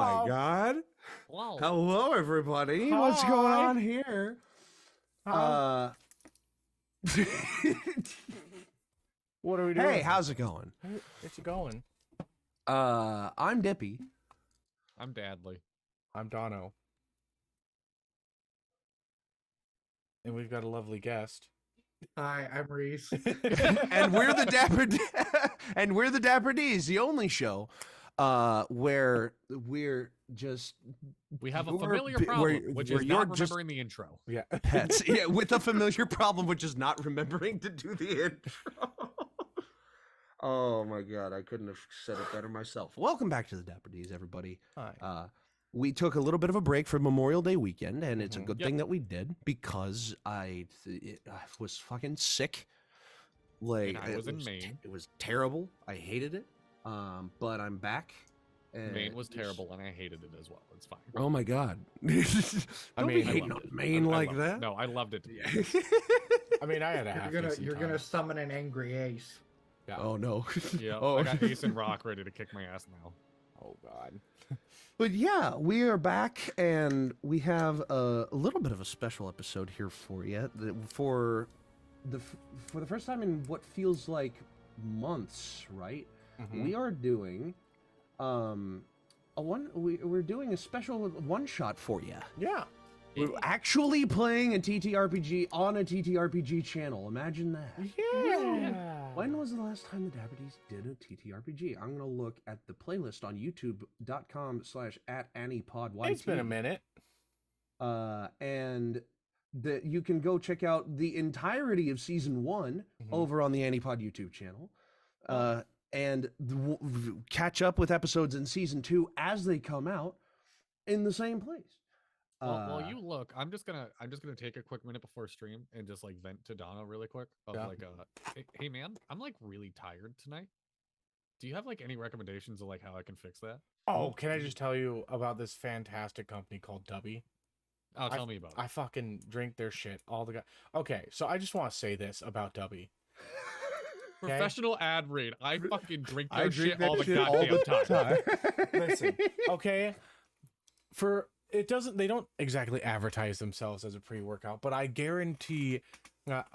my God. Wow. Hello, everybody. Hi. What's going on here? What are we doing? Hey, how's it going? It's going. I'm Dippy. I'm Dadley. I'm Dono. And we've got a lovely guest. Hi, I'm Rhys. And we're the Dapper D's, the only show where we're just We have a You're familiar bi- problem, where- which where is you're not just- remembering the intro. Yeah. pets. Yeah, with a familiar problem, which is not remembering to do the intro. Oh my God, I couldn't have said it better myself. Welcome back to the Dapper D's, everybody. Hi. We took a little bit of a break for Memorial Day weekend, and it's a Mhm. good Yep. thing that we did because I was fucking sick. Like And I was in Maine. It was terrible. I hated it. But I'm back. And Maine was terrible, and I hated it as well. It's fine. Oh my God! Don't I be mean, I hating loved on it. Maine I like loved it. that. No, I loved it. I mean, I had a half You're gonna summon an angry ace. Yeah. Oh no! Yeah, Oh. I got Ace and Rock ready to kick my ass now. Oh God. But yeah, we are back, and we have a little bit of a special episode here for you. For the first time in what feels like months, right? Mhm. We are doing we're doing a special one shot for you. Yeah. We're actually playing a TTRPG on a TTRPG channel. Imagine that. Yeah. When was the last time the Dapper D's did a TTRPG? I'm gonna look at the playlist on youtube.com/@AnniePodYT. It's been a minute. And you can go check out the entirety of season 1 Mhm. over on the AnniePod YouTube channel. And catch up with episodes in season 2 as they come out in the same place. While you look, I'm just gonna take a quick minute before stream and just like vent to Dono really quick. Of Yeah. like, hey man, I'm like really tired tonight. Do you have like any recommendations of like how I can fix that? Oh, can I just tell you about this fantastic company called Dubby? Oh, tell me about it. I fucking drink their shit all the guy. Okay, so I just want to say this about Dubby. Okay. Professional ad read. I fucking drink I their drink shit that all the shit goddamn time. Listen, okay, they don't exactly advertise themselves as a pre-workout, but I guarantee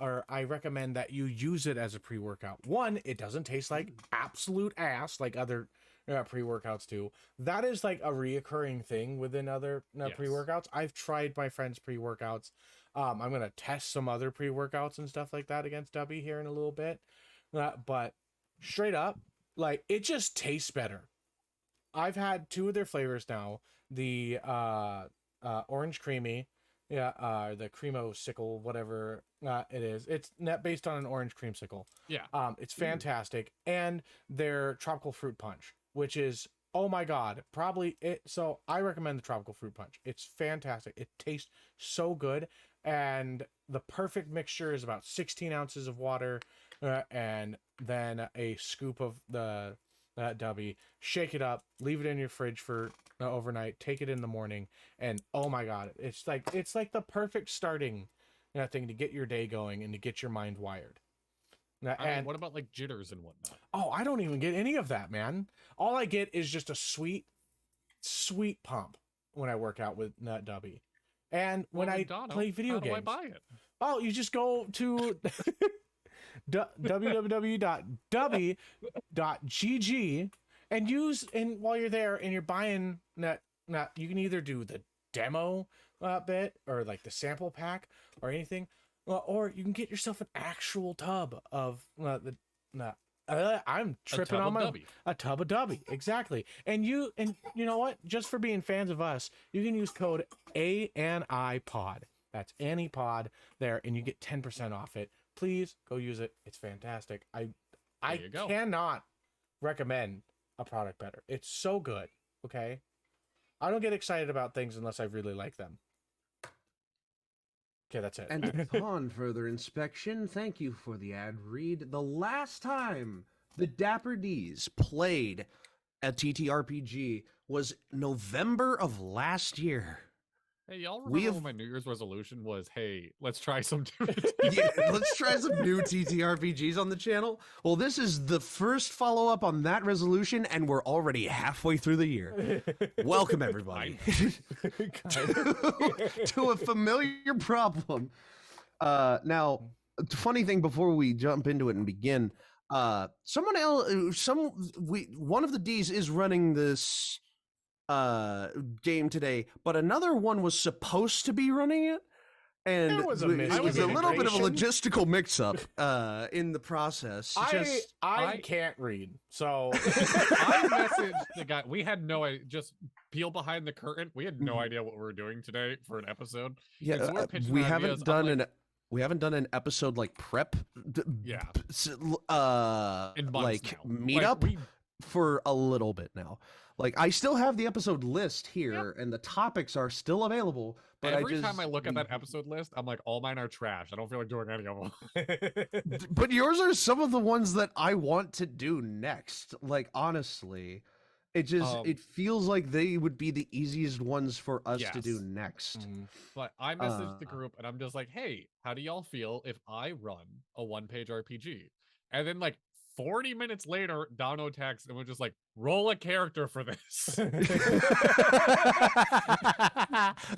or I recommend that you use it as a pre-workout. One, it doesn't taste like absolute ass like other pre-workouts do. That is like a reoccurring thing within other Yes. pre-workouts. I've tried my friends' pre-workouts. I'm gonna test some other pre-workouts and stuff like that against Dubby here in a little bit, but straight up, like, it just tastes better. I've had 2 of their flavors now. The orange creamy, the creamosicle, whatever it is. It's based on an orange creamsicle. Yeah. It's fantastic. And their tropical fruit punch, which is, oh my God, probably it. So I recommend the tropical fruit punch. It's fantastic. It tastes so good. And the perfect mixture is about 16 ounces of water and then a scoop of the Dubby. Shake it up, leave it in your fridge for overnight, take it in the morning, and oh my God, it's like the perfect starting thing to get your day going and to get your mind wired. I mean, what about like jitters and whatnot? Oh, I don't even get any of that, man. All I get is just a sweet pump when I work out with Dubby. And when I Dono, play video how games. do I buy it? Oh, you just go to www.dubby.gg and while you're there and you're buying you can either do the demo bit or like the sample pack or anything, or you can get yourself an actual tub of I'm tripping on a tub of Dubby. Exactly. And you know what? Just for being fans of us, you can use code ANIPOD. That's AnniePod there, and you get 10% off it. Please go use it. It's fantastic. I cannot recommend a product better. It's so good. Okay. I don't get excited about things unless I really like them. Okay, that's it. And upon further inspection, thank you for the ad read. The last time the Dapper D's played a TTRPG was November of last year. Hey, y'all We remember have- when my New Year's resolution was, hey, let's try some Yeah, let's try some new TTRPGs on the channel. Well, this is the first follow-up on that resolution, and we're already halfway through the year. Welcome, everybody, to a familiar problem. Now, the funny thing before we jump into it and begin, someone else, one of the Ds is running this game today, but another one was supposed to be running it. And There was a it was a little bit of a miscommunication. logistical mix-up in the process. I can't read, so I messaged the guy. We had no idea. Just peel behind the curtain. We had no idea what we were doing today for an episode. Yeah, so we're pitching we our haven't ideas. I'm done like, an we haven't done an episode like prep. Yeah. In months like now. meetup Like, for a little bit now. Like I still have the episode list here, and the topics are still available. But every time I look at that episode list, I'm like, all mine are trash. I don't feel like doing any of them. But yours are some of the ones that I want to do next. Like honestly, it just it feels like they would be the easiest ones for us to do Yes. next. But I messaged the group and I'm just like, hey, how do y'all feel if I run a one-page RPG? And then like 40 minutes later, Dono texts and we're just like, roll a character for this.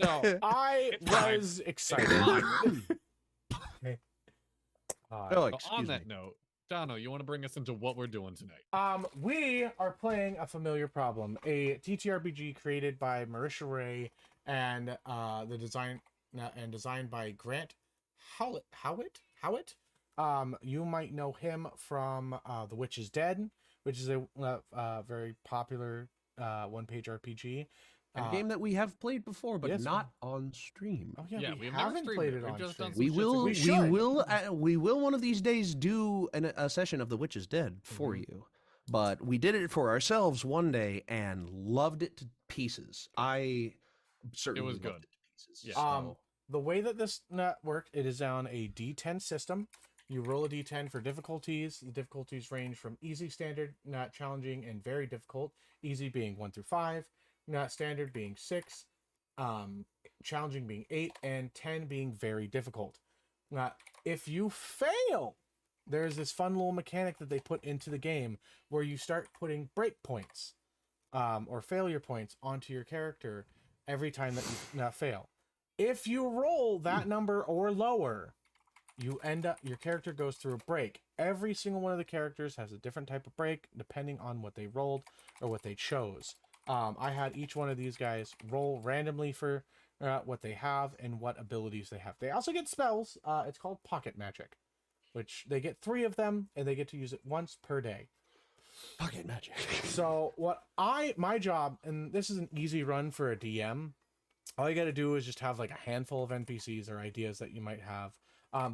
no, I It's fine. was excited. Okay. Oh, So on excuse that me. note, Dono, you want to bring us into what we're doing tonight? We are playing a familiar problem, a TTRPG created by Marisha Ray and designed by Grant Howitt. You might know him from The Witch is Dead, which is a very popular one-page RPG. A game that we have played before, but yes, not on stream. Oh yeah, we we've never haven't streamed played it. it We've on just stream. done some We shits will, and we should. we will one of these days do a session of The Witch is Dead for you. But we did it for ourselves one day and loved it to pieces. I certainly was loved good. it to pieces. Yeah. So, The way that this worked, it is on a D10 system. You roll a D10 for difficulties. The difficulties range from easy, standard, not challenging, and very difficult. Easy being 1 through 5, not standard being 6, challenging being 8, and 10 being very difficult. If you fail, there's this fun little mechanic that they put into the game where you start putting breakpoints or failure points onto your character every time that you fail. If you roll that number or lower, you end up, your character goes through a break. Every single one of the characters has a different type of break depending on what they rolled or what they chose. I had each one of these guys roll randomly for what they have and what abilities they have. They also get spells. It's called pocket magic, which they get 3 of them and they get to use it once per day. pocket magic. So my job, and this is an easy run for a DM, all you got to do is just have like a handful of NPCs or ideas that you might have.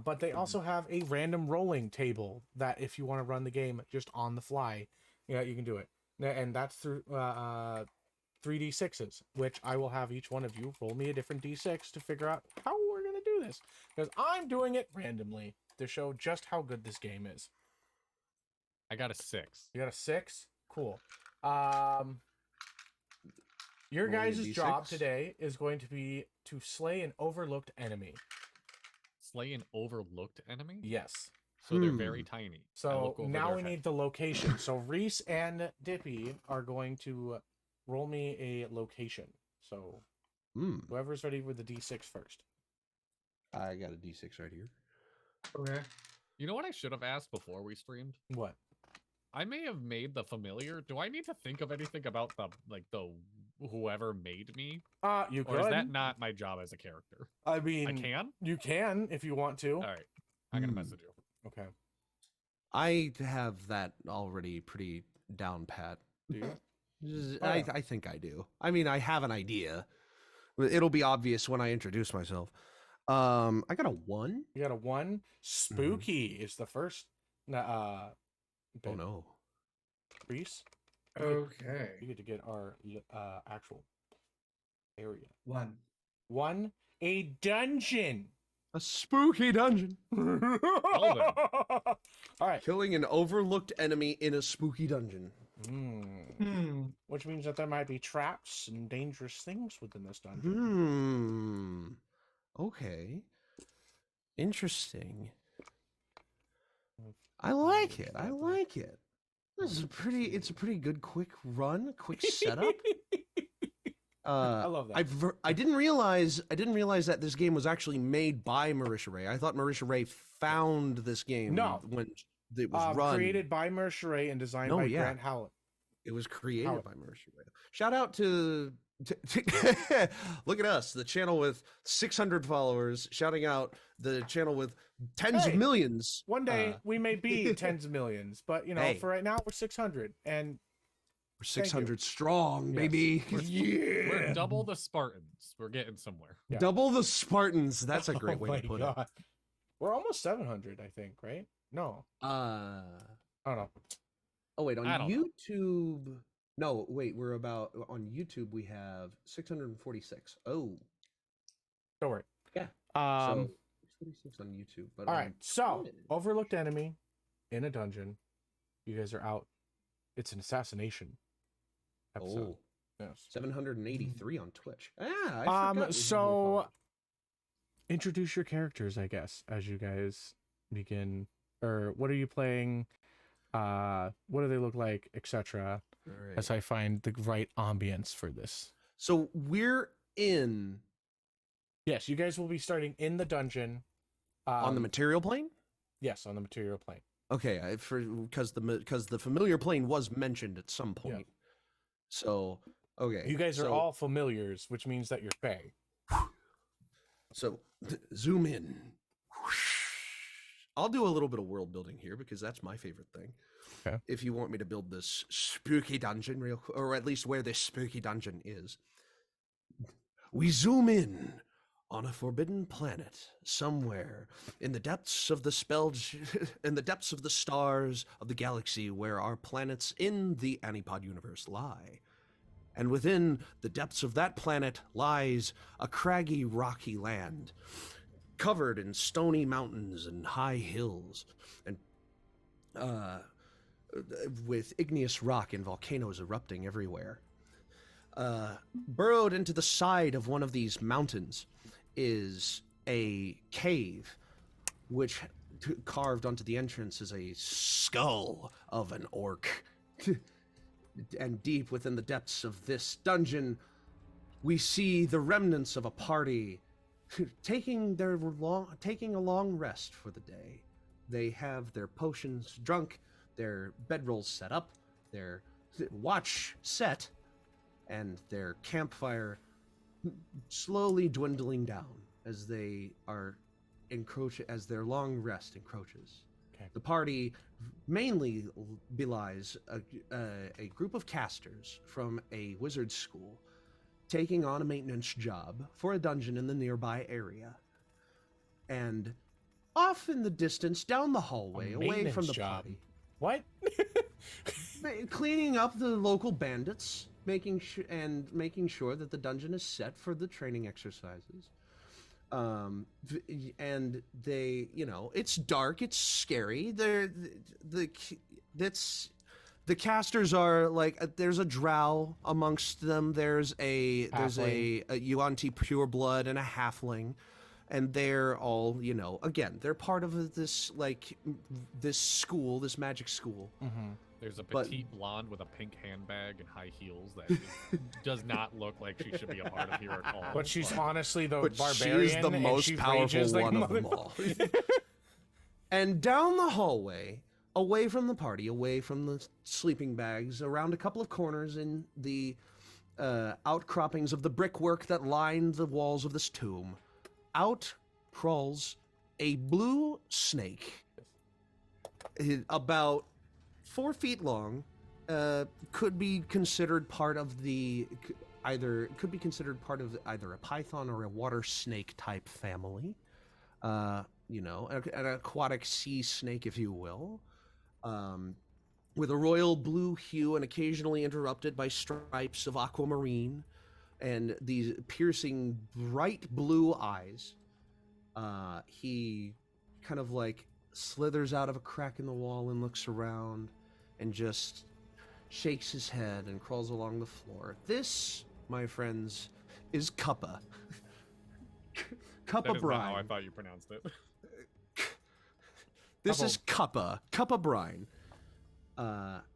But they also have a random rolling table that if you want to run the game just on the fly, you can do it. And that's through 3d6s, which I will have each one of you roll me a different d6 to figure out how we're going to do this. Because I'm doing it randomly to show just how good this game is. I got a 6. You got a 6? Cool. Your Roll me a guys' job D6. today is going to be to slay an overlooked enemy. Slay an overlooked enemy? Yes. So they're very tiny. I So look over now their we head. need the location. So Rhys and Dippy are going to roll me a location. So whoever's ready with the d6 first. I got a D6 right here. Okay. You know what I should have asked before we streamed? What? I may have made the familiar. Do I need to think of anything about the whoever made me? You Or is could. that not my job as a character? I mean, I can? you can if you want to. All right. I'm going to message you. Okay. I have that already pretty down pat. Do you? I think I do. I mean, I have an idea. It'll be obvious when I introduce myself. I got a 1. You got a 1. Spooky is the first. Oh bit. no. Rhys, Okay. you get to get our actual area. 1. 1. A dungeon. A spooky dungeon. All right. Killing an overlooked enemy in a spooky dungeon. Which means that there might be traps and dangerous things within this dungeon. Okay. Interesting. I like it. I like it. This is it's a pretty good quick run, quick setup. I love that. I didn't realize that this game was actually made by Marisha Ray. I thought Marisha Ray found this game when it was run. Created by Marisha Ray and designed by Grant Howlett. It was created by Marisha Ray. Shout out to look at us, the channel with 600 followers, shouting out the channel with tens of millions. One day we may be tens of millions, but for right now we're 600 and we're 600 strong, baby. We're double the Spartans. We're getting somewhere. Yeah. Double the Spartans. That's a great way to put it. We're almost 700, I think, right? No. I don't know. Oh wait, on YouTube. No, wait, we're about on YouTube. We have 646. Oh, don't worry. Yeah. So 646 on YouTube. But all right. So overlooked enemy in a dungeon. You guys are out. It's an assassination episode. Yes. 783 on Twitch. I so introduce your characters, I guess, as you guys begin. Or what are you playing? What do they look like, etc. Right. As I find the right ambience for this. So we're in. Yes, you guys will be starting in the dungeon. On the material plane? Yes, on the material plane. Okay, because the familiar plane was mentioned at some point. Yeah. So, okay. You guys are all familiars, which means that you're Fae. So, zoom in. I'll do a little bit of world building here because that's my favorite thing. Okay. If you want me to build this spooky dungeon real quick, or at least where this spooky dungeon is. We zoom in on a forbidden planet somewhere in the depths of the stars of the galaxy where our planets in the Anipod universe lie. And within the depths of that planet lies a craggy, rocky land, covered in stony mountains and high hills, and with igneous rock and volcanoes erupting everywhere. Burrowed into the side of one of these mountains is a cave, which carved onto the entrance is a skull of an orc. And deep within the depths of this dungeon, we see the remnants of a party taking a long rest for the day. They have their potions drunk, their bedrolls set up, their watch set, and their campfire slowly dwindling down as they are as their long rest encroaches. Okay. The party mainly belies a group of casters from a wizard school taking on a maintenance job for a dungeon in the nearby area. And off in the distance, down the hallway, away from the party. What? Cleaning up the local bandits, making sure that the dungeon is set for the training exercises. And they, it's dark, it's scary. The casters are like, there's a drow amongst them. There's a Yuan-Ti pureblood and a halfling, and they're all, again, they're part of this school, this magic school. Mm-hmm. There's a petite blonde with a pink handbag and high heels that does not look like she should be a part of here at all. But she's honestly the barbarian. She's the most powerful one of them all. And down the hallway, away from the party, away from the sleeping bags, around a couple of corners in the outcroppings of the brickwork that line the walls of this tomb, out crawls a blue snake, about 4 feet long, could be considered part of either a python or a water snake type family, an aquatic sea snake, if you will, with a royal blue hue and occasionally interrupted by stripes of aquamarine and these piercing bright blue eyes. He kind of slithers out of a crack in the wall and looks around and just shakes his head, and crawls along the floor. This, my friends, is Cuppa. That Cuppa is not how I Brine. thought you pronounced it. This is Cuppa Brine.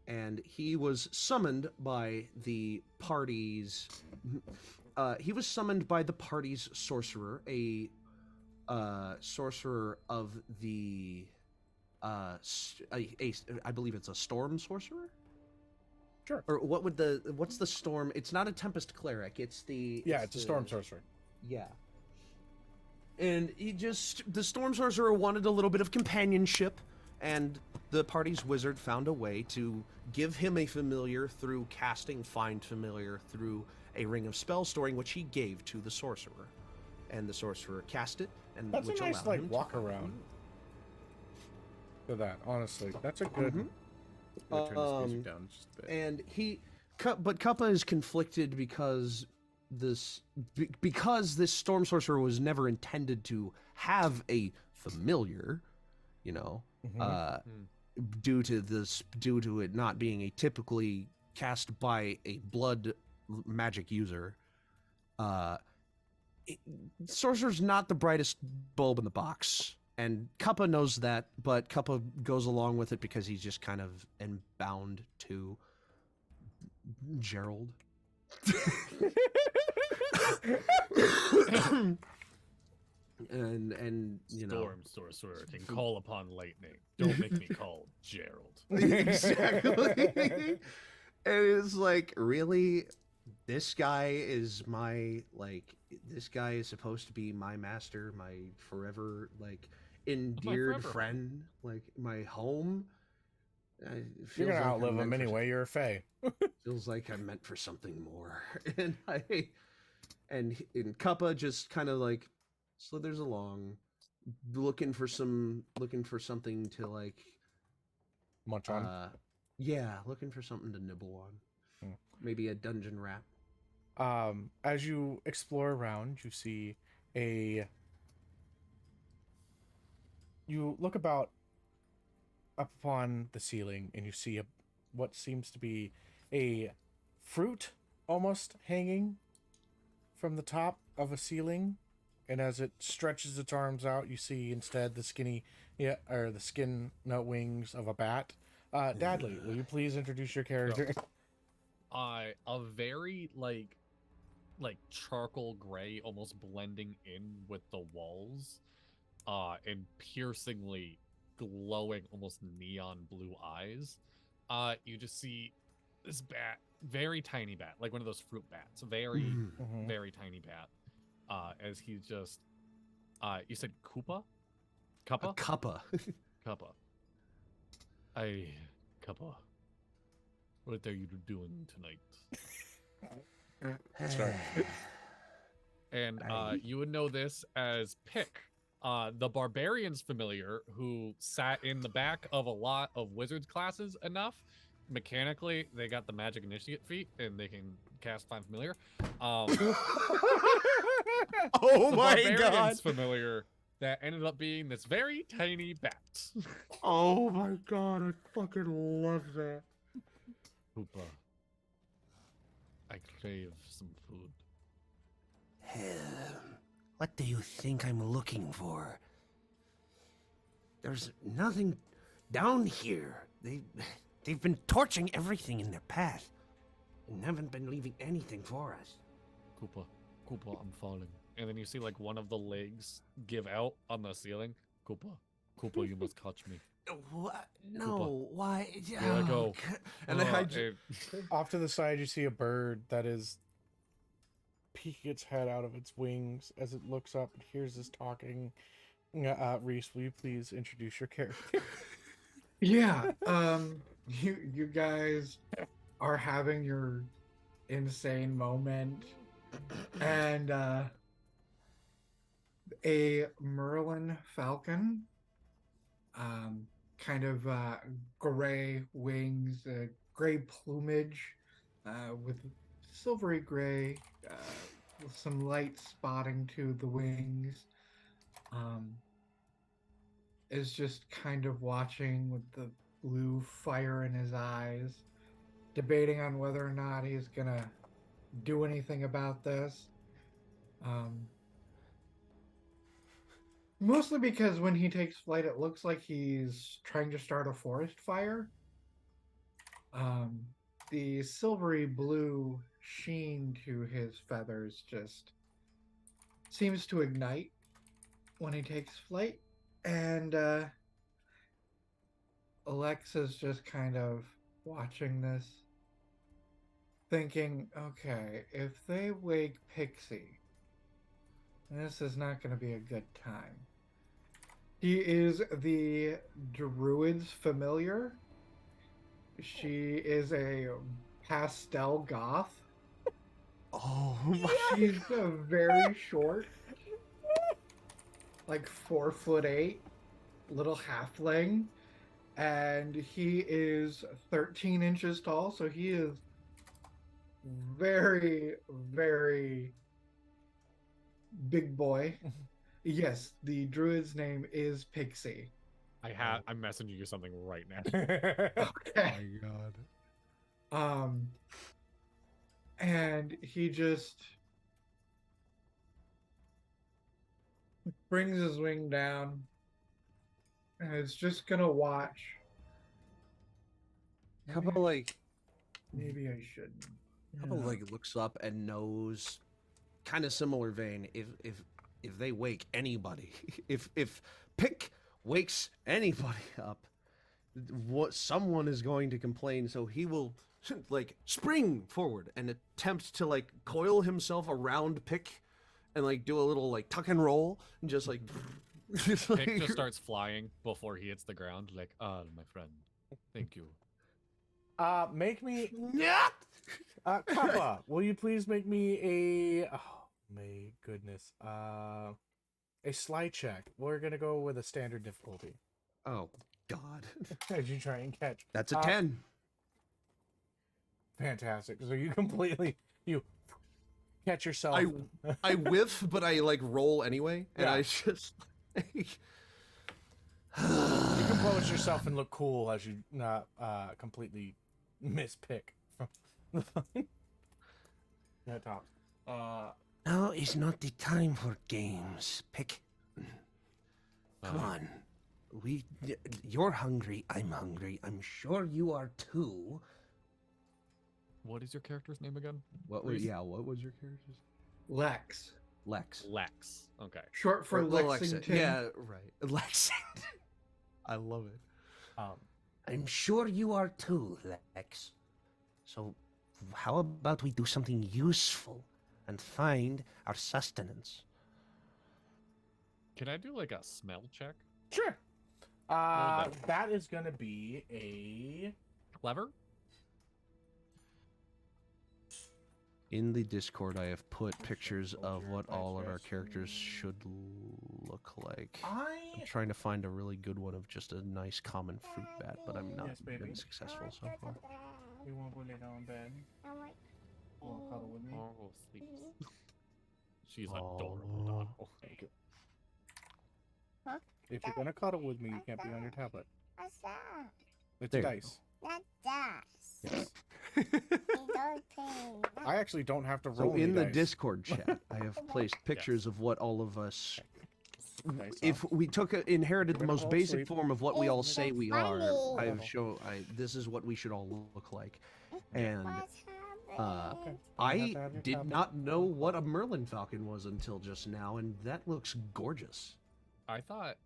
And he was summoned by the party's. He was summoned by the party's sorcerer, a sorcerer of the. I believe it's a storm sorcerer. Sure. Or what's the storm? It's not a tempest cleric. It's the. It's a storm sorcerer. Yeah. And the storm sorcerer wanted a little bit of companionship, and the party's wizard found a way to give him a familiar through casting Find Familiar through a ring of spell storing, which he gave to the sorcerer. And the sorcerer cast it, and That's which a nice allowed him walk to around for that. Honestly, that's a good. Mhm. I'm gonna turn this music down just a bit. And but Kappa is conflicted because this storm sorcerer was never intended to have a familiar, you know, due to it not being a typically cast by a blood magic user. Sorcerer's not the brightest bulb in the box. And Kappa knows that, but Kappa goes along with it because he's just kind of bound to Gerald. and you know, Storm sorcerer can call upon lightning. Don't make me call Gerald. exactly. And it's like, really, this guy is supposed to be my master, my forever endeared forever friend, like my home. You're gonna outlive him anyway. You're a fae. Feels like I'm meant for something more. And Kappa just kind of like slithers along, looking for something to like Munch on. Looking for something to nibble on. Hmm. Maybe a dungeon rat. As you explore around, you see you look about up upon the ceiling, and you see what seems to be a fruit almost hanging from the top of a ceiling, and as it stretches its arms out, you see instead the skin nut wings of a bat. Dadley, will you please introduce your character? A very like charcoal gray, almost blending in with the walls, and piercingly glowing, almost neon blue eyes. You just see this bat, very tiny bat, like one of those fruit bats, very very tiny bat. As he's just, you said Koopa, Kappa, Kappa. Kappa. Kappa. What are you doing tonight? Sorry. And you would know this as Pick, the barbarian's familiar who sat in the back of a lot of wizards classes enough. Mechanically, they got the magic initiate feat and they can cast Find Familiar. Oh The my barbarian's god! familiar that ended up being this very tiny bat. Oh my god! I fucking love that. Hoopa. I crave some food. What do you think I'm looking for? There's nothing down here. They've been torching everything in their path and haven't been leaving anything for us. Koopa, I'm falling. And then you see like one of the legs give out on the ceiling. Koopa, you must catch me. What? No, why? Here I go. And Off to the side, you see a bird that is peeking its head out of its wings as it looks up and hears this talking. Rhys, will you please introduce your character? Yeah. You guys are having your insane moment, and a Merlin falcon, kind of gray wings, gray plumage, with silvery gray, with some light spotting to the wings, is just kind of watching with the blue fire in his eyes, debating on whether or not he's gonna do anything about this. Mostly because when he takes flight, it looks like he's trying to start a forest fire. The silvery blue sheen to his feathers just seems to ignite when he takes flight. And Alexa's just kind of watching this, thinking, okay, if they wake Pixie, this is not going to be a good time. He is the druid's familiar. She is a pastel goth. Oh my! She's very short, like 4'8", little halfling, and he is 13 inches tall. So he is very, very big boy. Yes, the druid's name is Pixie. I'm messaging you something right now. Okay. Oh my god. And he just brings his wing down and is just gonna watch. How about like? Maybe I shouldn't. How about like looks up and knows, kind of similar vein. If they wake anybody, if Pick wakes anybody up, what someone is going to complain. So he will like spring forward and attempt to like coil himself around Pick, and like do a little like tuck and roll and just like. Pick just starts flying before he hits the ground, like, "Ah, my friend, thank you." Make me Yeah. Kappa, will you please make me a my goodness. A slide check. We're gonna go with a standard difficulty. Oh God. As you try and catch. That's a 10. Fantastic. So you completely catch yourself. I whiff, but I like roll anyway, and Yeah. I just. You compose yourself and look cool as you not completely miss Pick from the fun. Yeah, tops. Now is not the time for games. Pick. Come on. You're hungry. I'm hungry. I'm sure you are too. What is your character's name again? What was what was your character's? Lex. Lex. Lex. Okay. Short for Lexington. Yeah, right. Lexington. I love it. I'm sure you are too, Lex. So, how about we do something useful and find our sustenance? Can I do like a smell check? Sure. that That is gonna be a Clever? In the Discord, I have put pictures of what all of our characters should look like. I'm trying to find a really good one of just a nice common fruit bat, but I'm not Yes, baby. been successful so far. You want to lay down in bed? You want to cuddle with me? Oh, sleeps. She's Oh. adorable, Dono. Thank you. If you're gonna cuddle with me, you can't be on your tablet. What's that? It's There you dice. Not dice. Yes. They don't pay. I actually don't have to So roll. any in the dice. Discord chat, I have placed pictures of what all of us. Dice If off. we inherited the We're gonna most fall basic asleep. form of what we all say we are, Funny. I've shown. This is what we should all look like, and What's uh, happening? I You have to have your did tablet. not know what a Merlin Falcon was until just now, and that looks gorgeous. I thought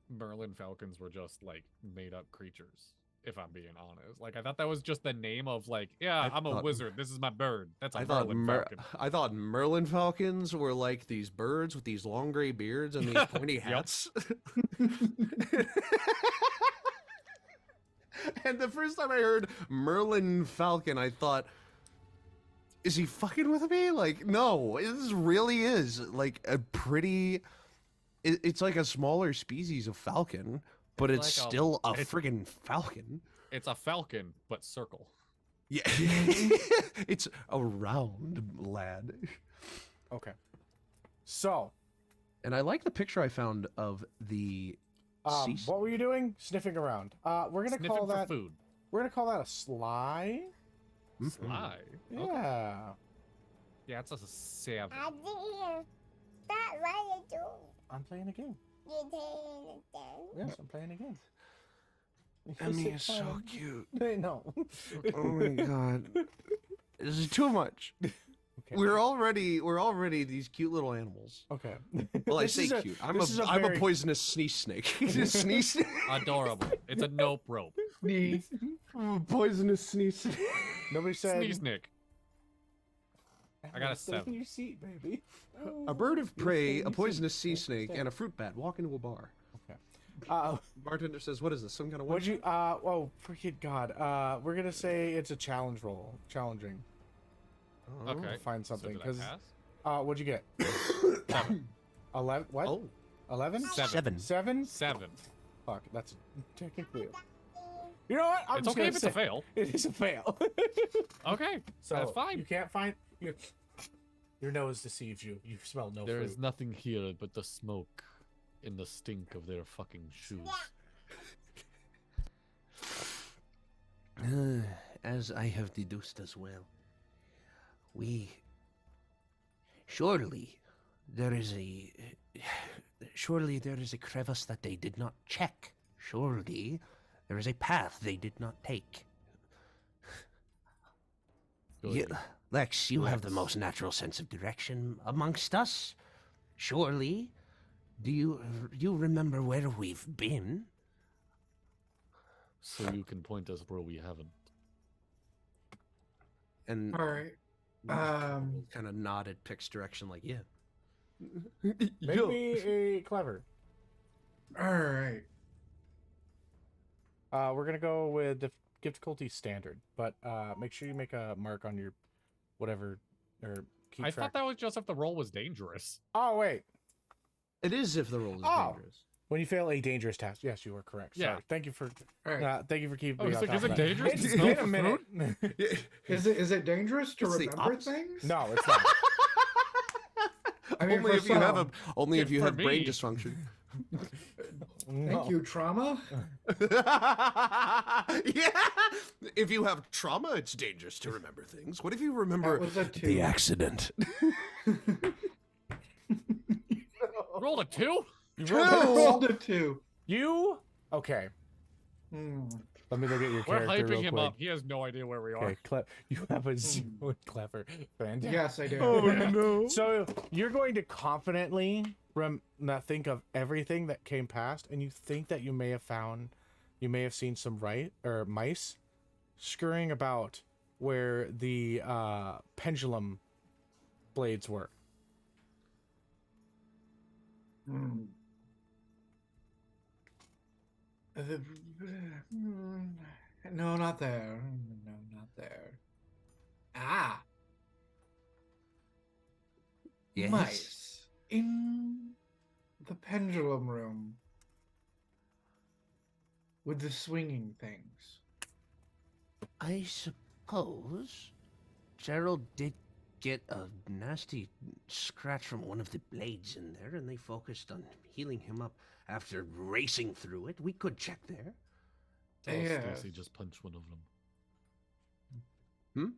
Merlin Falcons were just like made up creatures, if I'm being honest. Like I thought that was just the name of like, yeah, I I'm a thought- wizard. This is my bird. That's a I thought Merlin Falcon. I thought Merlin Falcons were like these birds with these long gray beards and these pointy hats. And the first time I heard Merlin Falcon, I thought, is he fucking with me? Like, no, this really is like a pretty. It's like a smaller species of falcon, but it's It's like a- still a it's- friggin' falcon. It's a falcon, but circle. Yeah, it's a round lad. Okay. So, And I like the picture I found of the sea. what were you doing? Sniffing around. We're gonna Sniffing call for that. food. We're gonna call that a sly. Sly. Okay. Yeah. Yeah, it's a 7. I didn't. That what you do. I'm playing a game. You didn't do. Yes, I'm playing a game. Emmy is so cute. I know. Oh my god. This is too much. Okay. We're already these cute little animals. Okay. Well, I This say is a- cute. I'm this is a very- poisonous sneeze snake. Sneeze snake. Adorable. It's a nope rope. Sneeze. Poisonous sneeze snake. Nobody said. Sneeze Nick. I got a Stay in 7. your seat, baby. A bird of prey, Stay, a poisonous stay, sea snake, stay. and a fruit bat walk into a bar. Bartender says, "What is this? Some kind of What'd what?" you? Oh, freaking God. We're gonna say it's a challenge roll. Challenging. Okay. Find So something did I because. pass? What'd you get? 11. What? Oh, 11. 7. 7. 7. Fuck. That's technically. You know what? I'm It's just okay gonna if it's a say fail. It is a fail. Okay. So that's fine. You can't find your nose deceives you. You smell no There fruit. is nothing here but the smoke and the stink of their fucking shoes. As I have deduced as well, surely there is a crevice that they did not check. Surely there is a path they did not take. Good. Lex, you have the Lex. most natural sense of direction amongst us. Surely, do you remember where we've been? So you can point us where we haven't. and All right. kind of nodded Pick's direction, like, yeah. Make me a clever. All right. We're gonna go with the difficulty standard, but make sure you make a mark on your whatever or keep I track. thought that was just if the roll was dangerous. Oh wait, It is if the roll is Oh. dangerous. when you fail a dangerous task. Yes, you are correct. Yeah. Sorry. Thank you for All right. keeping Oh, me he's on like, top is of it that. dangerous to It's smell been a minute. Is it dangerous to It's the remember opposite. things? No, it's not. I mean, Only for if you have some. only if Good you for have brain me. dysfunction. No. Thank you, trauma. Yeah. If you have trauma, it's dangerous to remember things. What if you remember That was a 2. the accident? Rolled a 2? You I rolled rolled a 2. You okay? Hmm. Let me look at your We're character real hyping him quick. up. He has no idea where we are. Okay, you have a 0 in clever. Fantastic. Yes, I do. no. So you're going to confidently think of everything that came past, and you think that you may have seen some mice scurrying about where the pendulum blades were. Hmm. No, not there. No, not there. Ah, Yes. mice in the pendulum room with the swinging things. I suppose Gerald did get a nasty scratch from one of the blades in there, and they focused on healing him up after racing through it. We could check there. Saw Yes. Stacy just punch one of them. Hmm?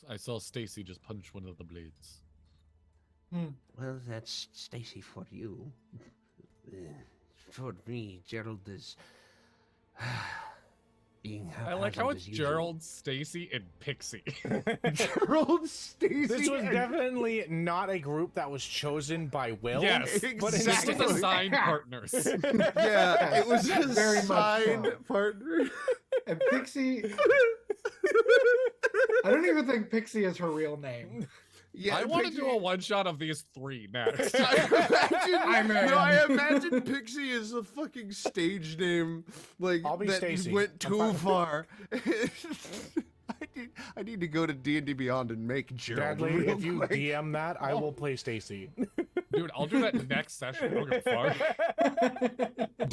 I saw Stacy just punch one of the blades. Well, that's Stacy for you. For me, Gerald is being I like how haphazard it's as usual. Gerald, Stacy, and Pixie. Gerald, Stacy. This was definitely not a group that was chosen by will. Yes, but this exactly. was assigned partners. Yeah, it was a Very much signed so. partner. And Pixie, I don't even think Pixie is her real name. Yeah, I want to Pixie- do a one shot of these 3 next. I imagine, I'm no, I in. imagine Pixie is a fucking stage name, like I'll be that Stacy. went I'm too fine. far. I need to go to D&D Beyond and make Gerald. Bradley, real if you quick. DM that, I will play Stacy. Dude, I'll do that next session. I don't give a fuck.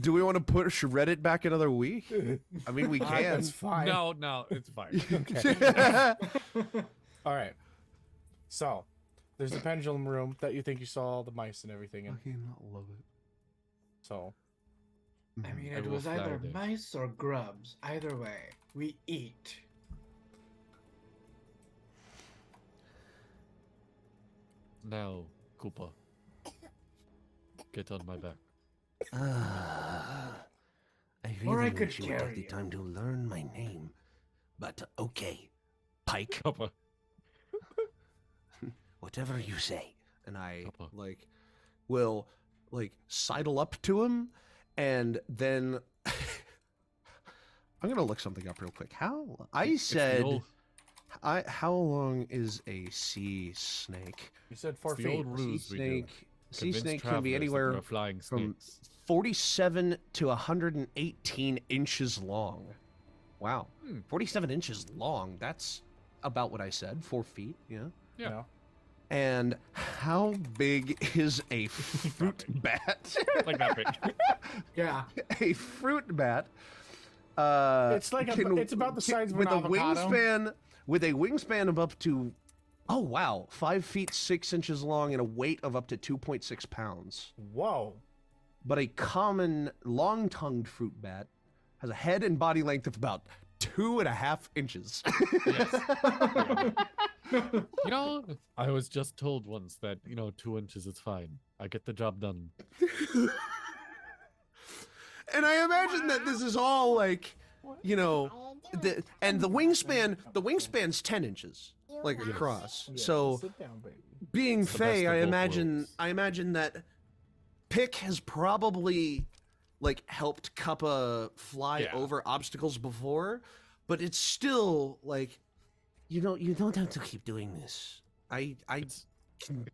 do we want to push Reddit back another week? I mean, we can. That's fine. No, it's fine. All right. So, there's the pendulum room that you think you saw the mice and everything in. Fucking love it. So, I mean, I it will was fly either there. mice or grubs. Either way, we eat. Now, Koopa. Get on my back. I Or I really could wish you would carry take the you. time to learn my name. But okay, Pike, Koopa. whatever you say. And I Papa. like will like sidle up to him, and then I'm gonna look something up real quick. How I It's the said old- how long is a sea snake? You said 4 it's the feet. old ruse we do. Sea Convince snake can travelers be that there anywhere are flying from snakes. 47 to 118 inches long. Wow, 47 inches long. That's about what I said. 4 feet. Yeah. Yeah. No. And how big is a fruit bat? Like that big. Yeah. A fruit bat. It's like it's about the size of with an a avocado. wingspan with a wingspan of up to 5 feet 6 inches long and a weight of up to 2.6 pounds. Whoa. But a common long-tongued fruit bat has a head and body length of about 2.5 inches. Yes. You know, I was just told once that, 2 inches is fine. I get the job done. And I imagine that this is all like, the wingspan's 10 inches, like across. Yeah, So sit down, baby. being It's the Faye, best of I both imagine worlds. that Pick has probably like helped Kappa fly Yeah. over obstacles before, but it's still like You don't have to keep doing this. It's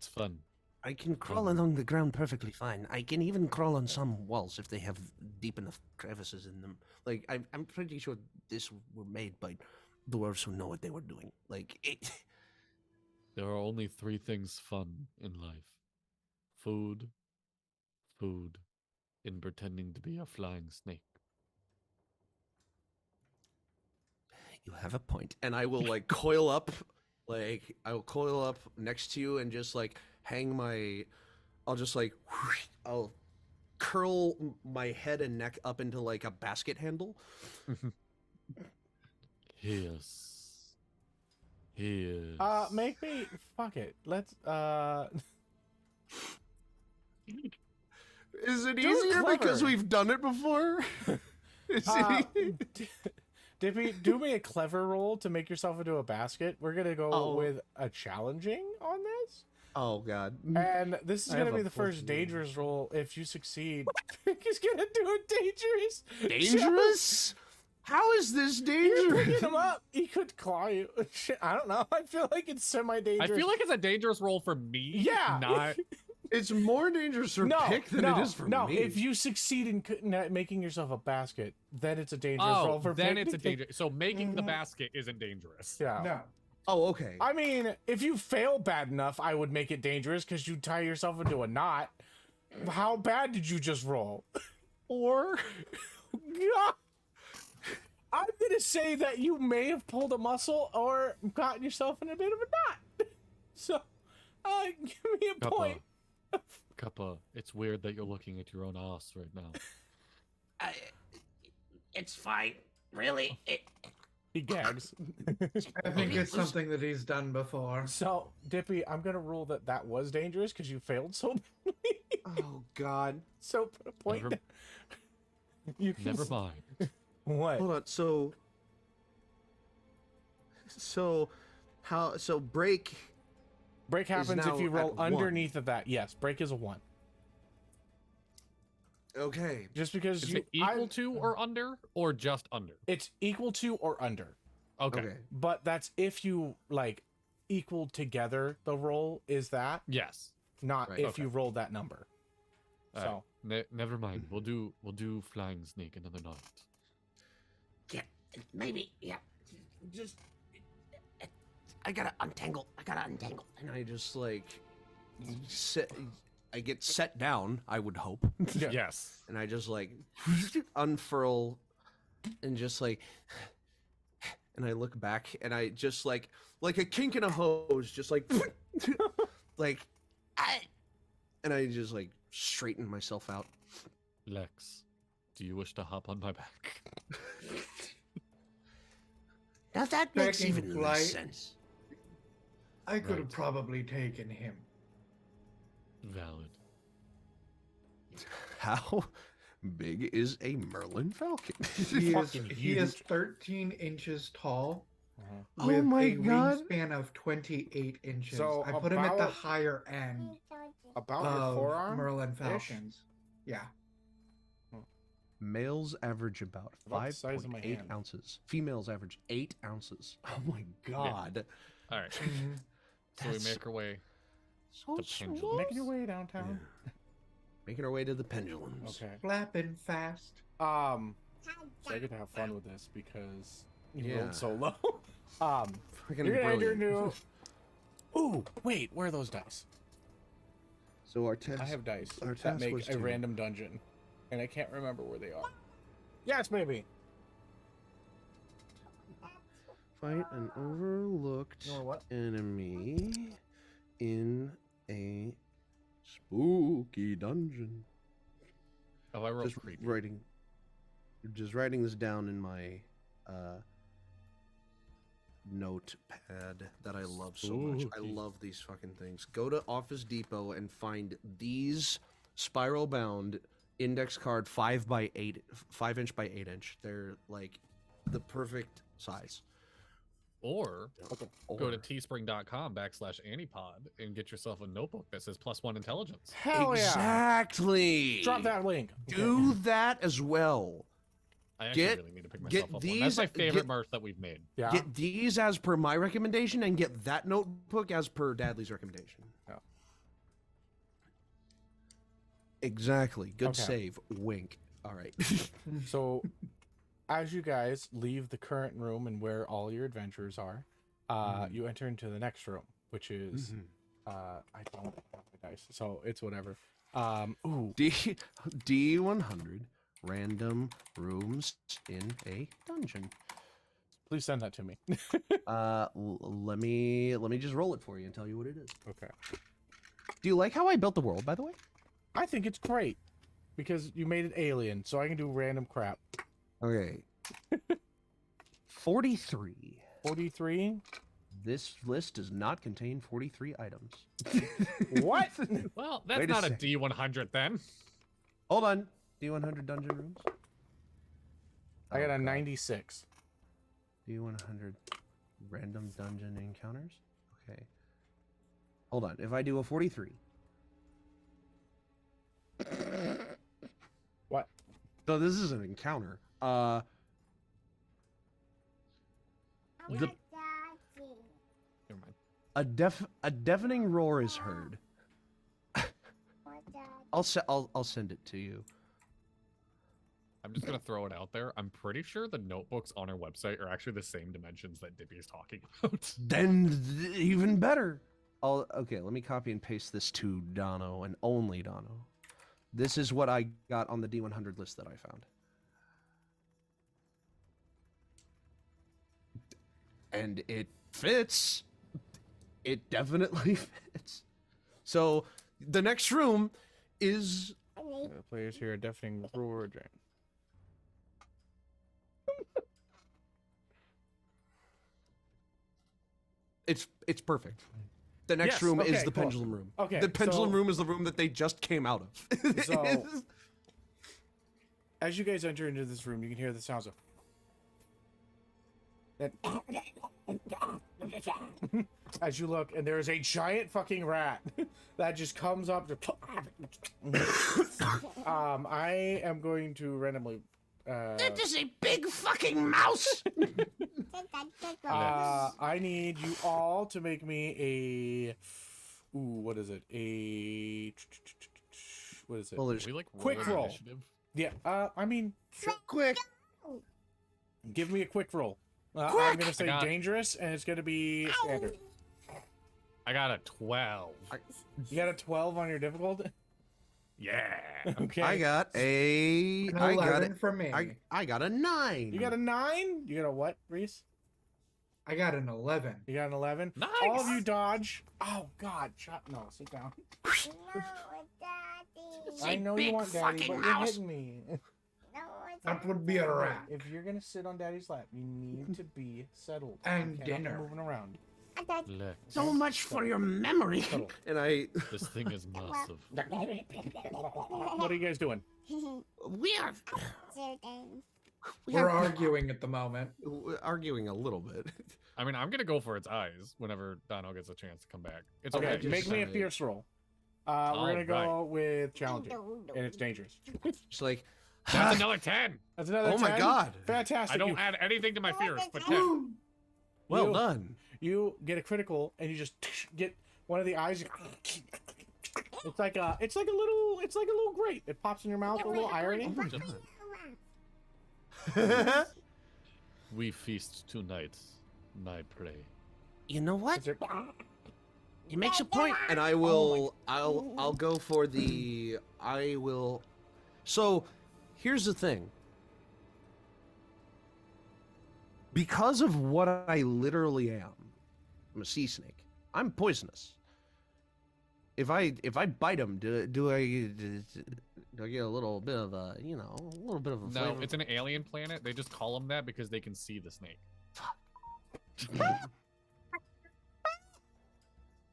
fun. I can crawl along the ground perfectly fine. I can even crawl on some walls if they have deep enough crevices in them. Like I'm pretty sure this were made by dwarves who know what they were doing. Like it. There are only 3 things fun in life. Food, and pretending to be a flying snake. You have a point. And I will like coil up, like I will coil up next to you and just like hang my, I'll just like, I'll curl my head and neck up into like a basket handle. Yes. Make me fuck it. Let's Is it Do it easier because clever. we've done it before? Is it- Dippy, do me a clever roll to make yourself into a basket. We're gonna go Oh. with a challenging on this. Oh god. And this is I gonna have be a the first 14. dangerous roll. If you succeed, Pick is gonna do a dangerous. Dangerous? How is this You're picking dangerous? him up. He could claw you. Shit, I don't know. I feel like it's semi-dangerous. I feel like it's a dangerous role for me. Yeah. Not. It's more dangerous for Pick than it is for me. If you succeed in making yourself a basket, then it's a dangerous roll Oh, for then Pick. it's a danger. So making the basket isn't dangerous. Yeah. No. Oh, okay. I mean, if you fail bad enough, I would make it dangerous because you tie yourself into a knot. How bad did you just roll? Or God. I'm gonna say that you may have pulled a muscle or gotten yourself in a bit of a knot. So, give me a point. Kappa, it's weird that you're looking at your own ass right now. It's fine. Really. He gags. I think it's something that he's done before. So, Dippy, I'm gonna rule that that was dangerous because you failed so badly. oh god. So put a point. Never- down. You can Never mind. What? Hold on. So break. Break happens now if you at roll 1. underneath of that. Yes, break is a 1. Okay. Just because Is you it equal to or under, or just under? it's equal to or under. Okay. Okay. But that's if you like equal together the roll is that, Yes. not Right, if okay. you rolled that number. All So right. Never mind. We'll do flying snake another night. Yeah, maybe. Yeah, just. I gotta untangle. And I just like I get set down, I would hope. Yeah. Yes. And I just like unfurl and just like and I look back and I just like a kink in a hose, just like and I just like straighten myself out. Lex, do you wish to hop on my back? Now that makes Taking even less flight. sense. I could have Right. probably taken him. Valid. How big is a Merlin Falcon? He is 13 inches tall Uh-huh. with Oh my a God. wingspan of 28 inches. So I put him at the about- higher end About your of forearm. Merlin Falcons. Yeah. Males average about About the size of my 5.8 hand. ounces. Females average 8 ounces. Oh my God. All right. Mhm. So we That's make our way. so the small. pendulum. Making your way downtown. Making our way to the pendulums. Okay. Flapping fast. So I get to have fun with this because you Yeah. rolled so low. Freaking You're gonna enter brilliant. into. Ooh, wait, where are those dice? So our test. I have dice Our that task make was a to random dungeon, and I can't remember where they are. Yes, maybe. fight an overlooked You know what? enemy in a spooky dungeon. Oh, I wrote Just creepy. writing this down in my notepad that I love so much. I Spooky. love these fucking things. Go to Office Depot and find these spiral bound index card 5 inch by 8 inch. They're like the perfect size. Or Or- go to teespring.com/antipod and get yourself a notebook that says +1 intelligence. Hell yeah! Exactly. Drop that link. Do that as well. I actually Get- really need to pick get myself up one. That's my these- favorite get- merch that we've made. Yeah. Get these as per my recommendation and get that notebook as per Dadley's recommendation. Yeah. Exactly. Good Okay. save. Wink. All right. So, as you guys leave the current room and where all your adventures are, you enter into the next room, which is I don't have my dice, so it's whatever. Ooh, D100 random rooms in a dungeon. please send that to me. Let me just roll it for you and tell you what it is. Okay. Do you like how I built the world, by the way? I think it's great because you made it alien, so I can do random crap. Okay. 43. 43. This list does not contain 43 items. What? Well, that's Wait a not a sec. D100 then. Hold on. D100 dungeon rooms. I got Oh, a God. 96. D100 random dungeon encounters. Okay. Hold on. If I do a 43. What? So this is an encounter. The- Never mind. a deafening roar is heard. I'll send it to you. I'm just gonna throw it out there. I'm pretty sure the notebooks on our website are actually the same dimensions that Dippy is talking about. Then even better. Okay, let me copy and paste this to Dono and only Dono. This is what I got on the D100 list that I found. And it fits. It definitely fits. So the next room is The players hear a deafening roar. it's perfect. The next Yes, room is okay, the cool. pendulum room. Okay, The pendulum so- room is the room that they just came out of. So- As you guys enter into this room, you can hear the sounds of. As you look, and there is a giant fucking rat that just comes up to. I am going to randomly. That is a big fucking mouse. I need you all to make me a. Ooh, what is it? What is it? Well, Are there's we like Quick rolling roll. initiative? Yeah. I mean, quick. give me a quick roll. I'm Quick! gonna say I got- dangerous, and it's gonna be standard. I got a 12. You got a 12 on your difficulty. Yeah. Okay. I got a. An I got 11 it. from me. I got a 9. You got a 9. You got a what, Rhys? I got an 11. You got an 11. Nice. All of you dodge. Oh God! Shut. No, sit down. I know you big want Daddy, fucking but you're mouse. hitting me. That would be a rat. If you're gonna sit on Daddy's lap, you need to be settled. And You cannot be dinner. moving around. Lex. So much for your memory. And I This thing is massive. What are you guys doing? We are We're arguing at the moment. arguing a little bit. I mean, I'm gonna go for its eyes whenever Dono gets a chance to come back. It's Okay, okay. make me a fierce roll. We're gonna go with challenging, and it's dangerous. It's like, That's another 10. That's another. oh my 10. god. Fantastic! I don't You- add anything to my fears, but 10. Well You- done. You get a critical, and you just get one of the eyes. It's like a little grate. It pops in your mouth, a little irony. We feast tonight, my prey. You know what? Is there- He makes a point. And I will I'll go for the So, here's the thing. Because of what I literally am, I'm a sea snake. I'm poisonous. If I bite him, do I get a little bit of a, a little bit of a No, flavor? it's an alien planet. They just call them that because they can see the snake.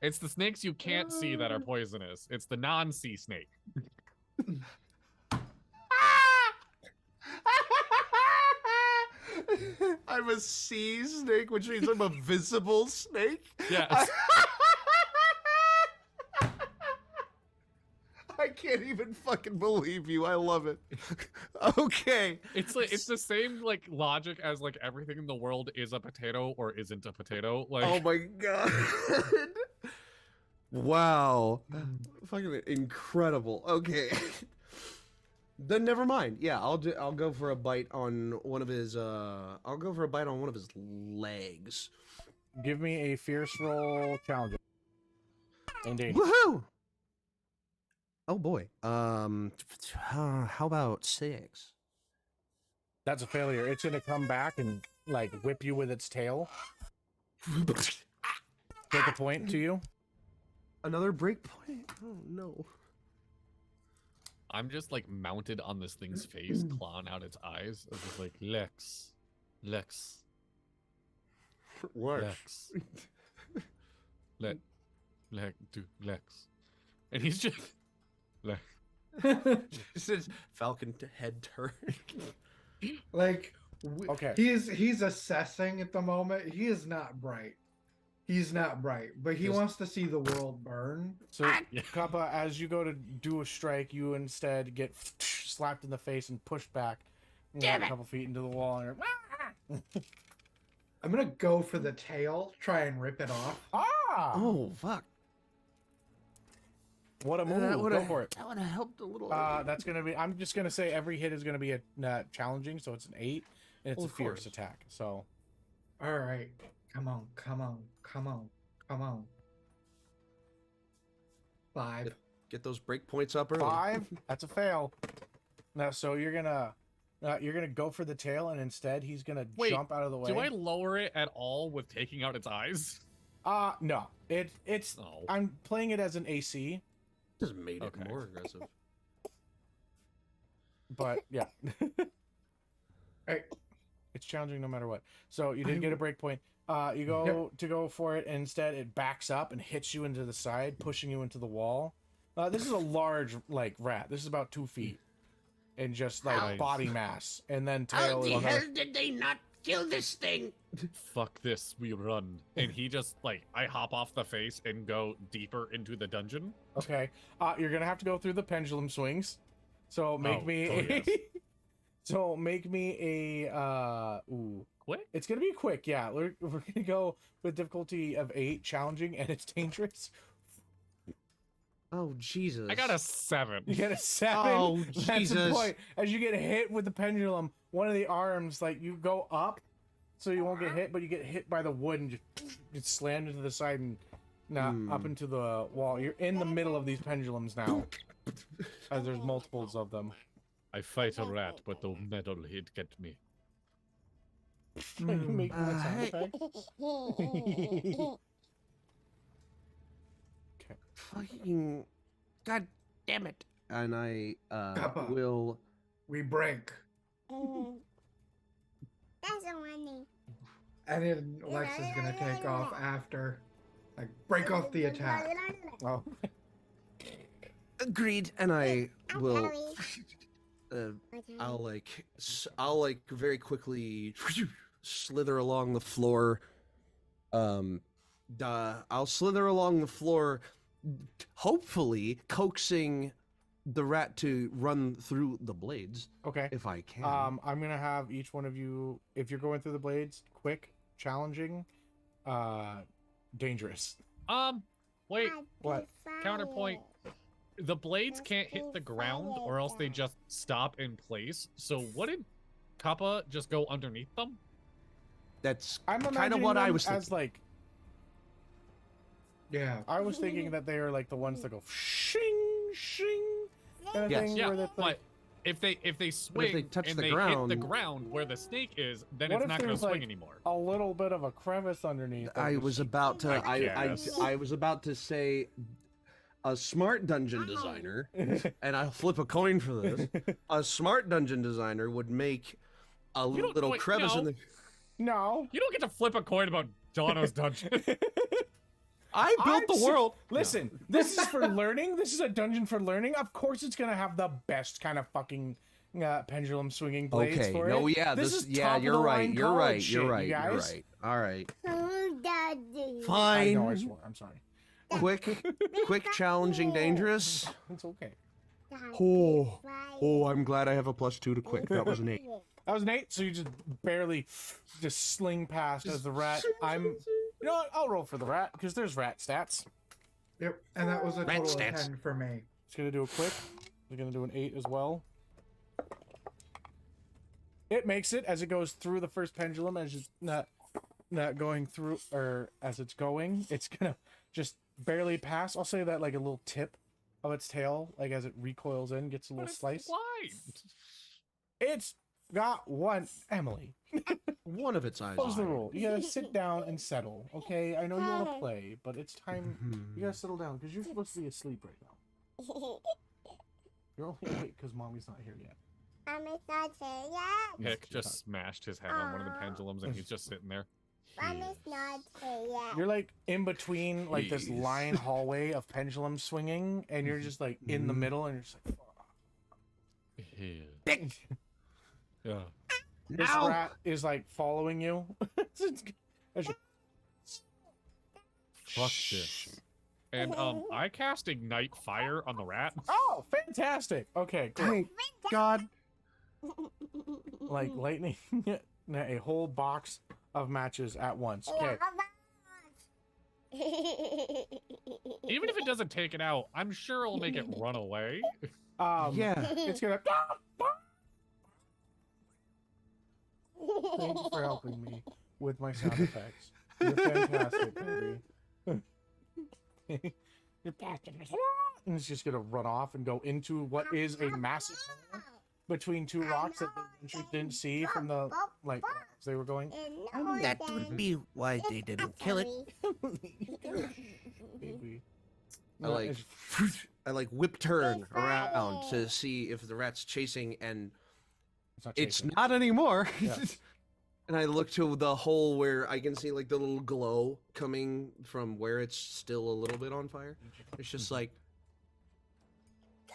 It's the snakes you can't see that are poisonous. It's the non-sea snake. I'm a sea snake, which means I'm a visible snake. Yes. I can't even fucking believe you. I love it. Okay. It's like it's the same like logic as like everything in the world is a potato or isn't a potato. Like Oh my god. Wow. Fucking incredible. Okay. Then never mind. Yeah, I'll go for a bite on one of his legs. Give me a fierce roll challenge. Indeed. Woohoo! Oh boy. How about 6? That's a failure. It's gonna come back and like whip you with its tail. Take a point to you. Another break point? Oh no. I'm just like mounted on this thing's face, clawing out its eyes. I'm just like Lex, Lex, What? Lex, Lex, and he's just Lex. It's Falcon to head turn. Like, Okay. he's assessing at the moment. He is not bright. He's not bright, but he Just- wants to see the world burn. So, Yeah. Kappa, as you go to do a strike, you instead get slapped in the face and pushed back a couple feet into the wall. And you're, I'm gonna go for the tail, try and rip it off. ah! Oh fuck. What a move! Go for it. That would have helped a little. That's gonna be. I'm just gonna say every hit is gonna be a challenging, so it's an 8, and it's Well, a of fierce course. attack. So All right, come on, come on, come on, come on. 5. Get those break points up early. 5. That's a fail. Now, so you're gonna go for the tail, and instead he's gonna Wait, jump out of the way. Do I lower it at all with taking out its eyes? No. It's. No. I'm playing it as an AC, Just made it Okay. more aggressive. but yeah. Hey, It's challenging no matter what. So you did get a break point. You go to go for it, and instead it backs up and hits you into the side, pushing you into the wall. This is a large like rat. This is about 2 feet, and just like Nice. body mass, and then How tail. the is hell did they not kill this thing? Fuck this, we run. And he just like I hop off the face and go deeper into the dungeon. Okay. You're gonna have to go through the pendulum swings. So make Oh, me. oh, yes. So make me a. Ooh. Quick? It's gonna be quick. Yeah, we're gonna go with difficulty of 8, challenging, and it's dangerous. Oh Jesus. I got a 7. You get a 7. Oh, That's the Jesus. point. As you get hit with the pendulum, one of the arms, like you go up, so you won't get hit, but you get hit by the wood and just get slammed into the side and up into the wall. You're in the middle of these pendulums now, as there's multiples of them. I fight a rat, but the metal he'd get me. Are you making that sound hey. effect? Fucking. God damn it. And I Kappa. will we break. That's a money. And then Lex is gonna take off after. Like, break off the attack. Oh, Agreed. And I will. Sorry. I'll like very quickly slither along the floor. I'll slither along the floor, hopefully coaxing the rat to run through the blades okay. if I can. I'm gonna have each one of you, if you're going through the blades, quick, challenging, dangerous. Wait, What? Counterpoint. The blades can't hit the ground, or else they just stop in place. So wouldn't Kappa just go underneath them? That's I'm kind of imagining what I them was thinking. as like. Yeah. I was thinking that they are like the ones that go shing shing kind of Yes. thing. Yeah, where that's like, but if they swing touch and the they hit the ground- ground where the snake is, then What it's if not going there's, to swing like, anymore. a little bit of a crevice underneath. I like, was about to. I I guess. I was about to say, a smart dungeon designer, and I'll flip a coin for this. A smart dungeon designer would make a You don't- little wait, crevice in no. the. No. You don't get to flip a coin about Dono's dungeon. I built the world. Listen, this is for learning. This is a dungeon for learning. Of course, it's gonna have the best kind of fucking pendulum swinging blades Okay. for No. it. Yeah. This This. is Yeah. top of You're the right. line You're college right. shit, You're you right. You're guys. right. All right. Daddy. I Fine. know. I swore. I'm sorry. Quick, challenging, dangerous. It's okay. Oh, I'm glad I have a +2 to quick. That was an 8. That was an 8, so you just barely just sling past as the rat. You know what? I'll roll for the rat because there's rat stats. Yep. And that was a Rat total of stats. 10 for me. It's gonna do a quick. We're gonna do an 8 as well. It makes it as it goes through the first pendulum, as it's not going through, or as it's going, it's gonna just barely pass. I'll say that like a little tip of its tail, like as it recoils in, gets a But little it's slice. blind. It's got one. Emily, One of its eyes. what's the is rule? You gotta sit down and settle. Okay, I know you want to play, but it's time. Mhm. You gotta settle down because you're supposed to be asleep right now. You're only awake because mommy's not here yet. I'm not here yet. Nick just smashed his head on one of the pendulums, and he's just sitting there. I'm not here yet. You're like in between like this Jeez. line hallway of pendulum swinging, and you're just like in the Mhm. middle, and you're just like, Yeah. Yeah. this Ow! rat is like following you. As you- Fuck this. And I cast ignite fire on the rat. Oh, fantastic! Okay, cool. Thank God. Like lightning a whole box of matches at once. Okay. Even if it doesn't take it out, I'm sure it'll make it run away. Yeah. It's gonna. Thank you for helping me with my sound effects. You're fantastic, baby. And it's just gonna run off and go into what is a massive hole between two rocks that the adventurers didn't see from the like as they were going. That would be why they didn't kill it. Baby. I like, I like whip turn around to see if the rat's chasing, and not it's chasing. not anymore. Yeah. And I look to the hole where I can see like the little glow coming from where it's still a little bit on fire. It's just like,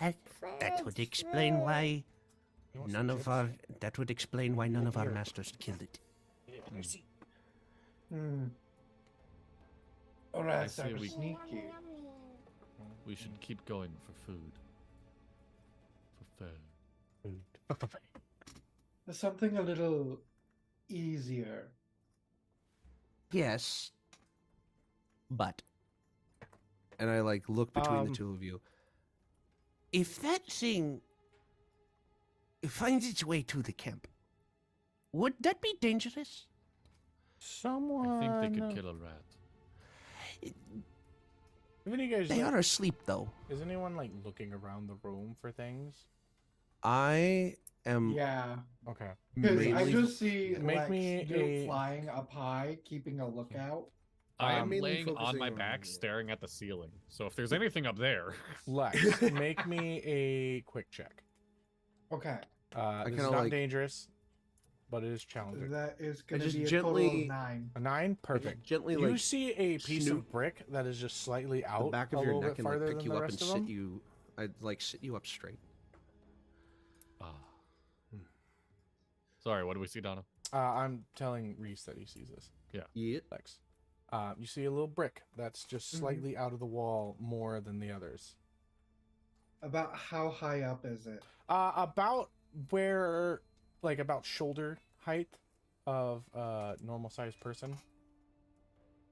That would explain why You want some chips? that would explain why none of our masters killed it. Alright, say so we- sneaky. We should keep going for food. For food. There's something a little easier. Yes, but and I like look between the Um, two of you. if that thing finds its way to the camp, would that be dangerous? Someone. I think they could kill a rat. If any of you guys, They are asleep, though. is anyone like looking around the room for things? I am Yeah. Okay. Because I mainly just see Make Lex me a- flying up high, keeping a lookout. I am mainly laying on focusing my on back, the- staring at the ceiling. So if there's anything up there, Lex, make me a quick check. Okay. This is kinda not like- dangerous. but it is challenging. That is going to just be a total of gently- 9. A 9, perfect. Gently, You like, see a piece snoop of brick that is just slightly out the back a of your little neck bit and like farther pick than you the up and rest of sit them. you. I'd like sit you up straight. Ah. Sorry, what do we see, Donna? I'm telling Rhys that he sees this. Yeah. Lex. You see a little brick that's just slightly out of the wall more than the others. About how high up is it? About where, like about shoulder height of a normal sized person.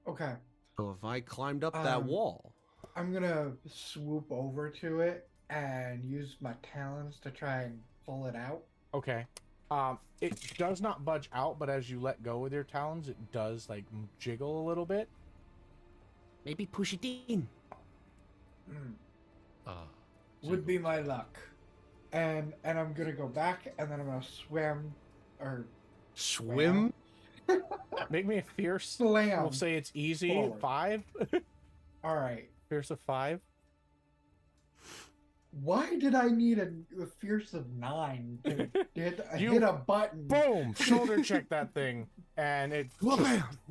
Okay. So if I climbed up that wall, I'm going to swoop over to it and use my talons to try and pull it out. Okay. It does not budge out, but as you let go with your talons, it does like jiggle a little bit. Maybe push it in. Would be my luck. And I'm going to go back and then I'm going to swim or swim. Make me a fierce. slam. We'll say it's easy. Forward. 5. All right. Fierce of 5. Why did I need a fierce of 9 to hit a button? Boom! Shoulder check that thing, and it.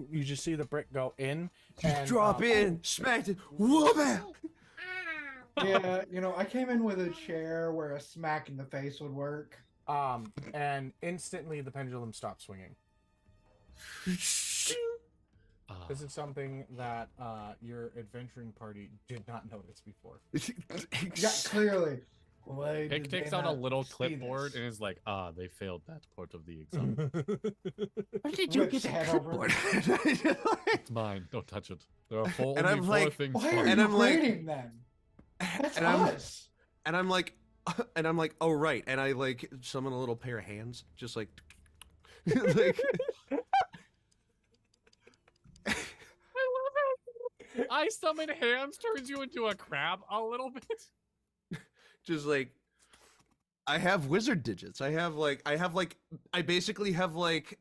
You just see the brick go in and Drop in, smacked it. Whoop! Yeah, I came in with a chair where a smack in the face would work. And instantly the pendulum stops swinging. This is something that your adventuring party did not notice before. Yeah, clearly. Why Pick did they takes out a not little see clipboard this? and is like, they failed that part of the exam. Where did you Whips get a head over. clipboard? It's mine. Don't touch it. There are And I'm only like, four things. Why are fine. And you I'm like- grading them? That's and I'm- us. And I'm like, oh right, and I like summon a little pair of hands, just like, like. I summon hands turns you into a crab a little bit. Just like I have wizard digits. I basically have like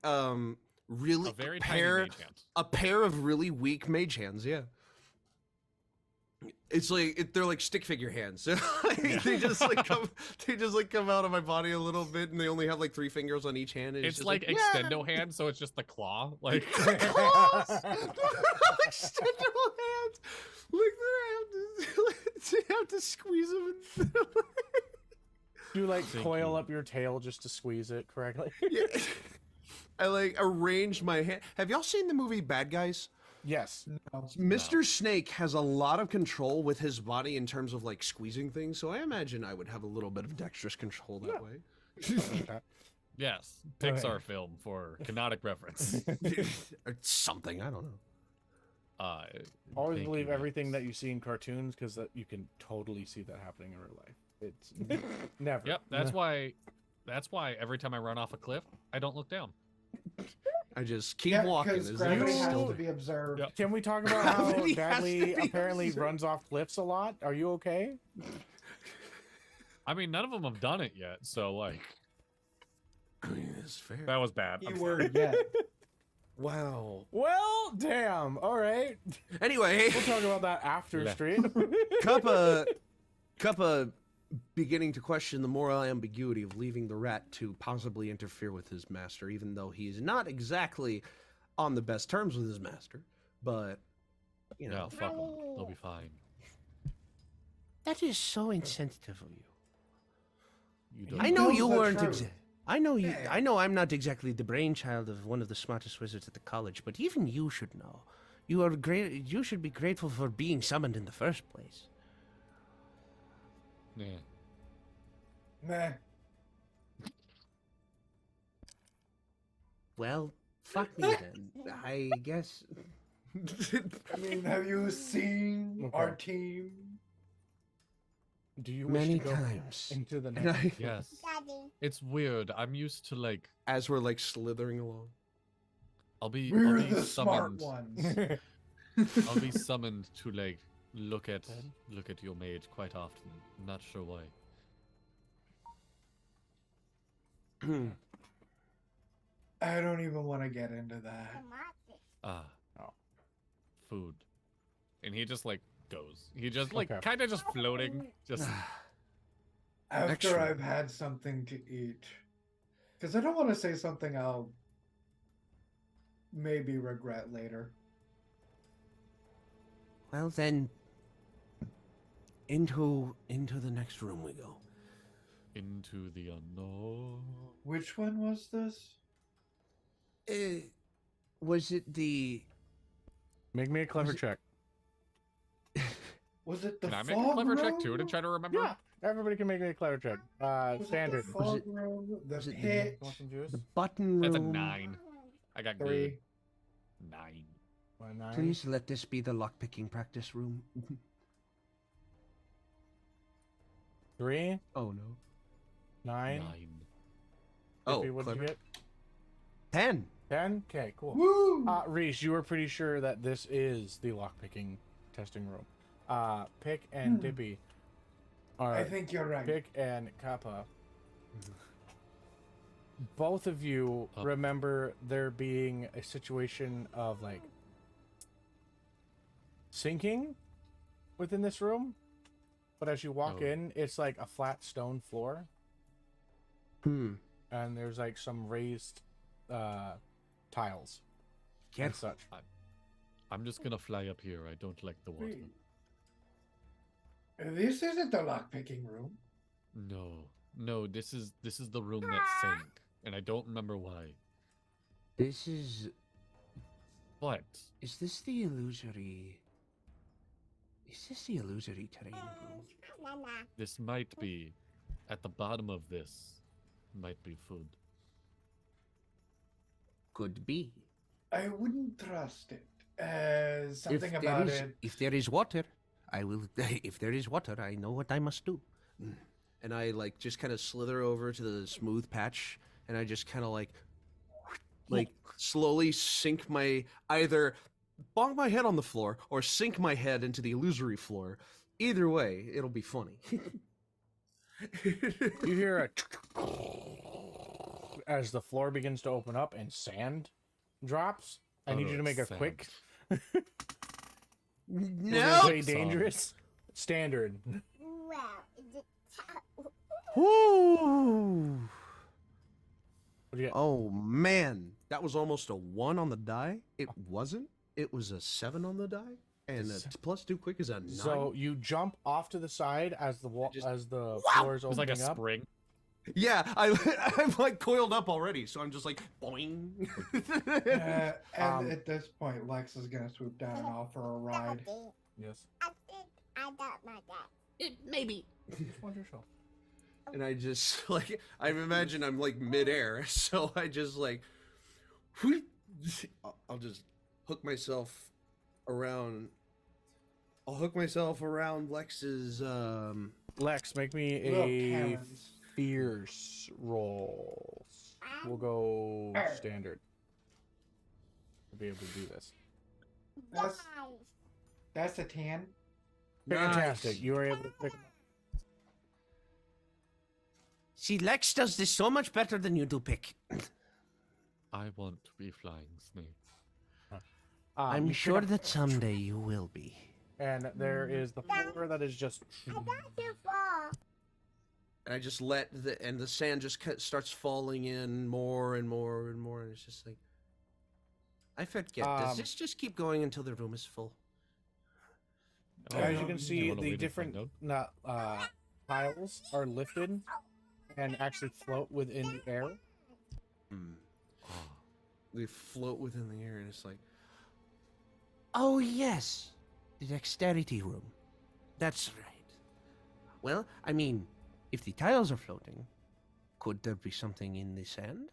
really A very pair tiny mage hand. a pair of really weak mage hands, yeah. It's like they're like stick figure hands. They just like come out of my body a little bit, and they only have like 3 fingers on each hand. And It's just like yeah. extendo hand, so it's just the claw. Like Claws! Extendable hands. Like they have to squeeze them. You like Thank coil you. up your tail just to squeeze it correctly. Yeah. I like arranged my hand. Have y'all seen the movie Bad Guys? Yes. Mr. Snake has a lot of control with his body in terms of like squeezing things, so I imagine I would have a little bit of dexterous control that way. yes, Pixar film for canonic reference. Or something, I don't know. Always thank believe you, everything Max. that you see in cartoons because you can totally see that happening in real life. It's never. Yep, that's why every time I run off a cliff, I don't look down. I just keep Yeah, walking. because As gravity if it's has still to there. be observed. Yep. Can we talk about how Gravity has to Dadley be apparently observed. runs off cliffs a lot? Are you okay? I mean, none of them have done it yet, so like I mean, it's fair. that was bad. I'm sorry. Keyword yet. Wow. Well, damn. All right. Anyway, We'll talk about that after Yeah. stream. Cuppa beginning to question the moral ambiguity of leaving the rat to possibly interfere with his master, even though he is not exactly on the best terms with his master. But, you know, No, fuck them. They'll be fine. That is so insensitive of you. You don't. I know knows you the weren't. truth. I know you. Yeah. I know I'm not exactly the brainchild of one of the smartest wizards at the college, but even you should know. You are great. You should be grateful for being summoned in the first place. Yeah. Meh. Well, fuck me then. I guess. I mean, have you seen Okay. our team? Do you wish Many to go times. into the and next? I, Yes. Daddy. It's weird. I'm used to like as we're like slithering along. I'll be We're the smart summoned. ones. I'll be summoned to like look at your mage quite often. Not sure why. I don't even want to get into that. Ah. Oh. Food. And he just like goes. He just like Okay. kind of just floating. Just After Extra. I've had something to eat, Because I don't want to say something I'll maybe regret later. Well then, into the next room we go. Into the unknown. Which one was this? Was it the? Make me a clever check. Was it the Can I fog make a clever room? check too to try to remember? Yeah, everybody can make me a clever check. Was Standard. It the fog it- room, the was it the- pit. Want some juice? The button room. That's a 9. I got 3. good. 9. 9. Please let this be the lockpicking practice room. 3. Oh no. 9. 9. Oh, What did you clever. get? 10. 10. Okay, cool. Woo! Rhys, you were pretty sure that this is the lockpicking testing room. Pick and Dippy. I think you're right. Pick and Kappa. Both of you remember there being a situation of like sinking within this room, but as you walk Oh. in, it's like a flat stone floor, Hmm. and there's like some raised tiles and Careful. such. I'm just gonna fly up here. I don't like the water. Wait. This isn't the lockpicking room. No, this is the room that sank, and I don't remember why. This is. But Is this the illusory? Is this the illusory terrain room? this might be at the bottom of this. Might be food. Could be. I wouldn't trust it. Something if about there is, it. If there is water, I will. If there is water, I know what I must do. And I like just kind of slither over to the smooth patch, and I just kind of like slowly sink my either bonk my head on the floor or sink my head into the illusory floor. Either way, it'll be funny. You hear a as the floor begins to open up and sand drops. I need you to make a sand. quick. No. Say dangerous. Standard. Well, is it Woo! What do you get? Oh man, that was almost a 1 on the die. It wasn't. It was a 7 on the die, and a plus 2 quick is a 9. So you jump off to the side as the Just- as the Wow! floor is It was like a opening up. spring. yeah, I'm like coiled up already, so I'm just like boing. And at this point, Lex is gonna swoop down and offer a ride. Yes. I think I got my dad. Maybe. What's your show? And I just like I imagine I'm like midair, so I just like I'll just hook myself around. I'll hook myself around Lex's. Lex, make me Little a Karens. fierce roll. We'll go standard. To be able to do this. That's- Guys, That's a 10. Fantastic. Nice. You were able to pick 'em up. See, Lex does this so much better than you do, Pick. I want to be flying snake. I'm you pick sure up- that someday you will be. And there is the floor that is just. I got you fall. And I just let the sand just starts falling in more and more and more, and it's just like I forget. Does this just keep going until the room is full? As you Oh, can you see, wanna the wait and different find out? tiles are lifted and actually float within the air. Hmm. They float within the air, and it's like Oh, yes. The dexterity room. That's right. Well, I mean, if the tiles are floating, could there be something in the sand?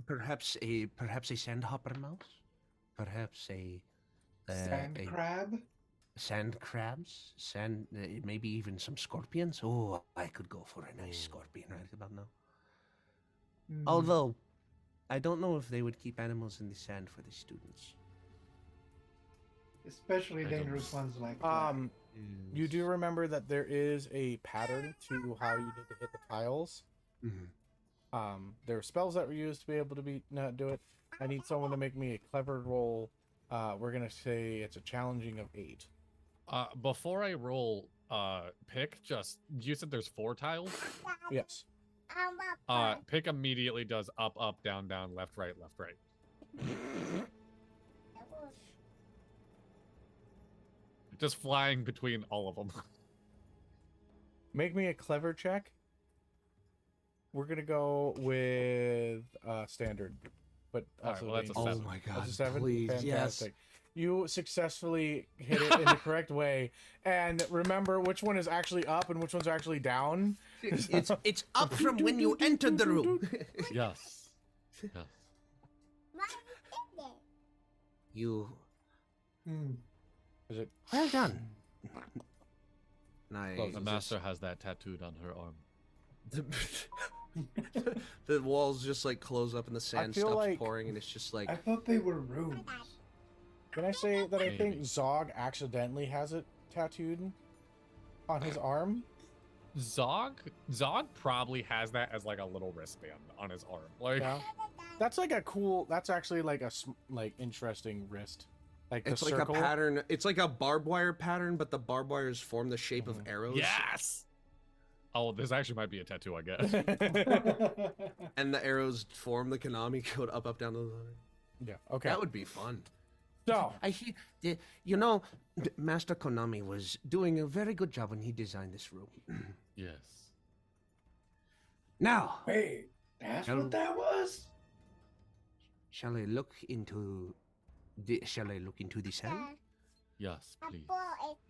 Perhaps a sandhopper mouse? Perhaps a Sand a crab. sand crabs? Maybe even some scorpions? Oh, I could go for a nice scorpion right about now. Hmm. Although, I don't know if they would keep animals in the sand for the students. Especially I don't dangerous know. ones like that. You do remember that there is a pattern to how you need to hit the tiles. There are spells that were used to be able to do it. I need someone to make me a clever roll. We're gonna say it's a challenging of 8. Before I roll, Pick just you said there's 4 tiles. Yes. Pick immediately does up, up, down, down, left, right, left, right. Just flying between all of them. Make me a clever check. We're gonna go with standard, but Alright, also well, that's a dangerous. 7. Oh my god, That's a 7. please, Fantastic. You successfully hit it in the correct way. And remember which one is actually up and which one's actually down. yes. It's up from when you entered the room. Yes. Yes. You Is it? well done. And I Close. The master has that tattooed on her arm. The walls just like close up and the sand feel stops like- pouring, and it's just like I thought they were rooms. Can I say that I think Maybe. Zog accidentally has it tattooed on his arm? Zog probably has that as like a little wristband on his arm. Like Yeah. That's like a cool. That's actually like a interesting wrist. Like the it's like circle. a pattern. It's like a barbed wire pattern, but the barbed wires form the shape of arrows. yes. Oh, this actually might be a tattoo, I guess. And the arrows form the Konami code up, up, down, down. Yeah. Okay. That would be fun. So I hear, you know, Master Konami was doing a very good job when he designed this room. Yes. Now, Wait, that's Hello. what that was? shall I look into the sand? Yes, please.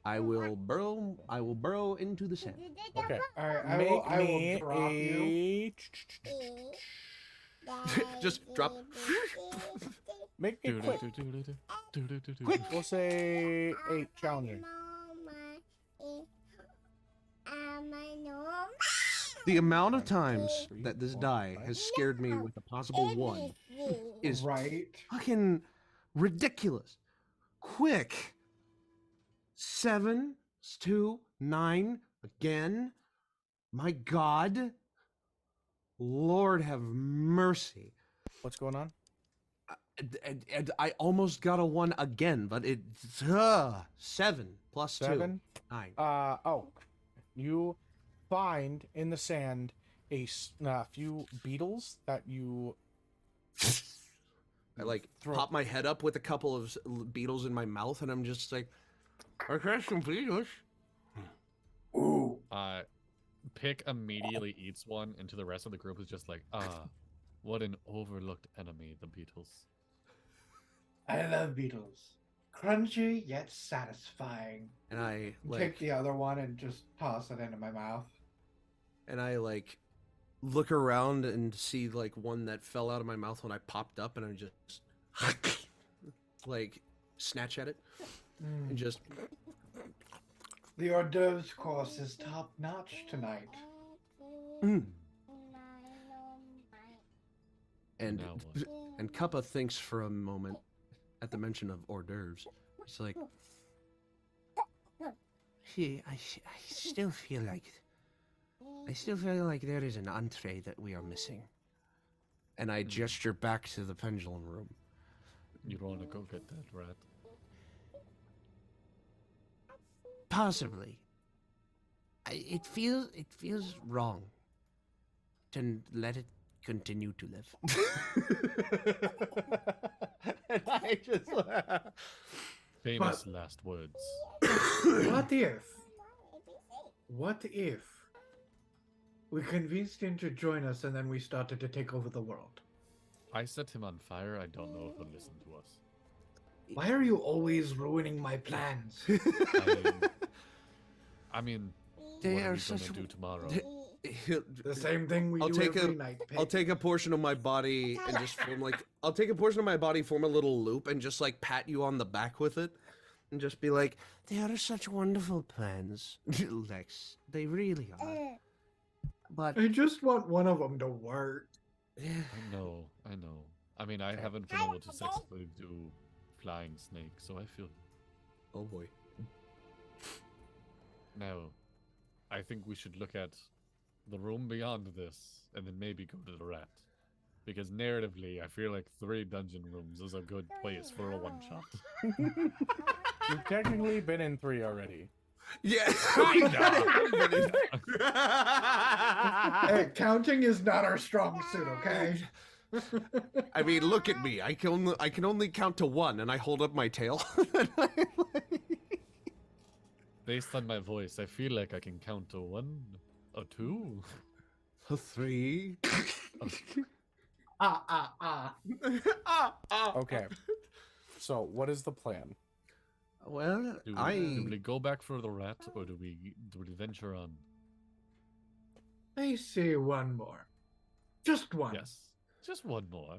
I will burrow into the sand. okay. All right, I Make will me drop you. Just drop. Make it quick. Quick. We'll say 8 challenging. The amount of times that this die has scared me with a possible 1 is Right. fucking ridiculous. Quick. 7, 2, 9 again. My God. Lord have mercy. What's going on? And I almost got a 1 again, but it's 7 plus 2. 7. 9. Oh, you find in the sand a few beetles that you I like throw- pop my head up with a couple of beetles in my mouth, and I'm just like, I got some beetles. Ooh. Pick immediately eats one, and to the rest of the group is just like, what an overlooked enemy, the beetles. I love beetles. Crunchy yet satisfying. And I Take like, the other one and just toss it into my mouth. and I like look around and see like one that fell out of my mouth when I popped up, and I just like snatch at it and just The hors d'oeuvres course is top notch tonight. and Now what? and Kappa thinks for a moment at the mention of hors d'oeuvres. It's like, See, I still feel like there is an entree that we are missing. and I gesture back to the pendulum room. You want to go get that rat? Possibly. It feels wrong to let it continue to live. And I just Famous last words. What if we convinced him to join us and then we started to take over the world? I set him on fire. I don't know if he'll listen to us. Why are you always ruining my plans? I mean, They what are are we such gonna do tomorrow? The same thing we I'll do take every a- night. I'll take a portion of my body and just form like I'll take a portion of my body, form a little loop, and just like pat you on the back with it, and just be like, They are such wonderful plans, Lex. They really are. But I just want one of them to work. I know. I mean, I haven't been able to successfully do flying snake, so I feel. oh boy. Now, I think we should look at the room beyond this, and then maybe go to the rat. Because narratively, I feel like 3 dungeon rooms is a good place for a one-shot. You've technically been in 3 already. Yeah. Hey, counting is not our strong suit, okay? I mean, look at me. I can only count to 1, and I hold up my tail. Based on my voice, I feel like I can count to 1 or 2. 3. Okay. So, what is the plan? Well, Do we go back for the rat, or do we venture on? I see one more. Just one. Yes, just one more.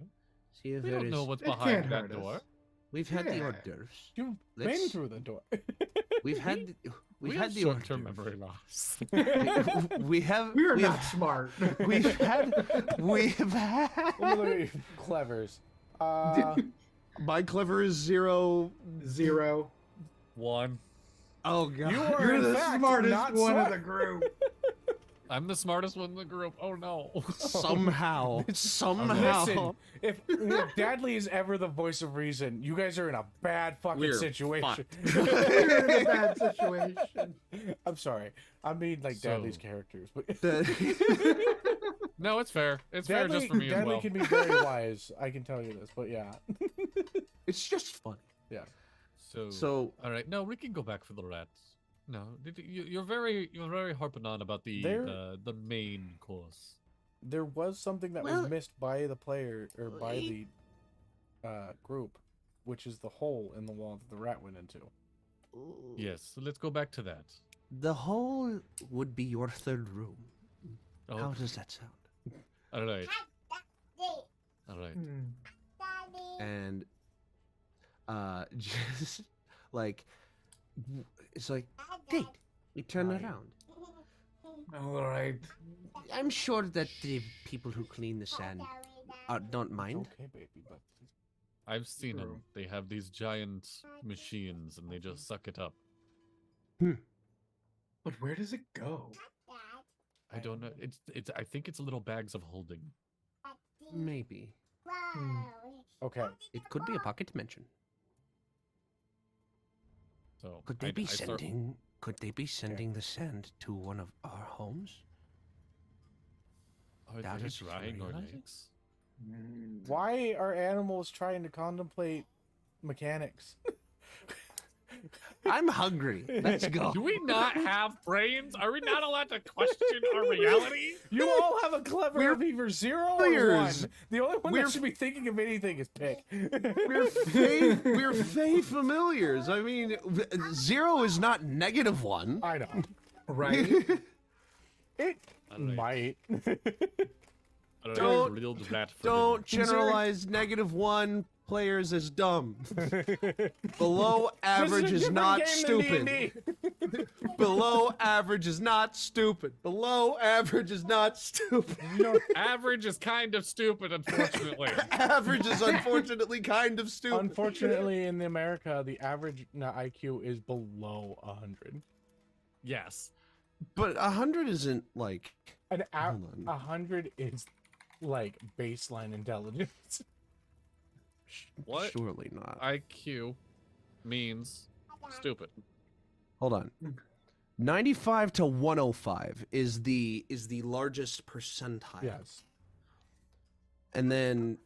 See if We there don't is. know what's It behind can't that hurt door. us. We've had the Yeah. hors d'oeuvres. You've been Let's- through the door. We've had. We've We had have the hors short-term d'oeuvres. memory loss. We have. We are we not have- smart. We've had. We've had. Let me look at you, clevers. my clever is 0. 0. 1. Oh god. You are You're in the fact smartest not one smart. of the group. I'm the smartest one in the group. Oh no. somehow. Listen, if Dadley is ever the voice of reason, you guys are in a bad fucking We're situation. You're in a bad situation. I'm sorry. I mean, like So- Dadley's characters, but No, it's fair. It's fair just for me as Dadley well. can be very wise. I can tell you this, but yeah, It's just funny. yeah. So all right. No, we can go back for the rats. No, you're very harping on about the main course. There was something that Well- was missed by the player or by the group, which is the hole in the wall that the rat went into. Yes, so let's go back to that. The hole would be your third room. Oh, How does that sound? all right, Daddy. all right. Daddy. and just like it's like Great. We turn Right. around. All right. I'm sure that the people who clean the sand don't mind. Okay, baby, but I've seen them. True. They have these giant machines, and they just suck it up. But where does it go? I don't know. It's. I think it's little bags of holding. Maybe. okay. It could be a pocket dimension. So Could they I- be I start- sending? Could they be sending the sand to one of our homes? Are That they is drying our realizing? legs? Why are animals trying to contemplate mechanics? I'm hungry. Let's go. Do we not have brains? Are we not allowed to question our reality? You all have a clever We're of either 0 or 1. players. The only one We're- that should be thinking of anything is Pick. we're Fey familiars. I mean, 0 is not -1. I know. Right? It All right. might. All right, Don't- real rat for Don't dinner. generalize -1 players as dumb. Below average This is a not different game stupid. than D&D. Below average is not stupid. Below average is not stupid. No, Average is kind of stupid, unfortunately. Average is unfortunately kind of stupid. unfortunately, in America, the average IQ is below 100. Yes. But 100 isn't like. An Hold on. 100 is like baseline intelligence. What? Surely not. IQ means stupid. Hold on. 95 to 105 is the largest percentile. Yes. And then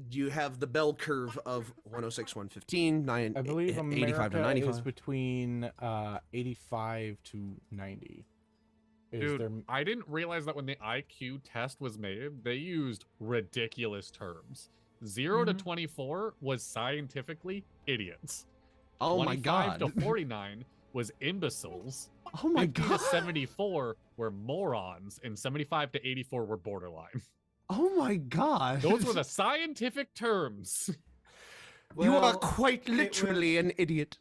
you have the bell curve of 106, 115, I believe 85 to America 95. is between 85 to 90. Is Dude, their I didn't realize that when the IQ test was made, they used ridiculous terms. 0 to 24 was scientifically idiots. Oh my 25 god. to 49 was imbeciles. Oh my 50 god. to 74 were morons, and 75 to 84 were borderline. Oh my god. Those were the scientific terms. You are Well, quite it literally an idiot.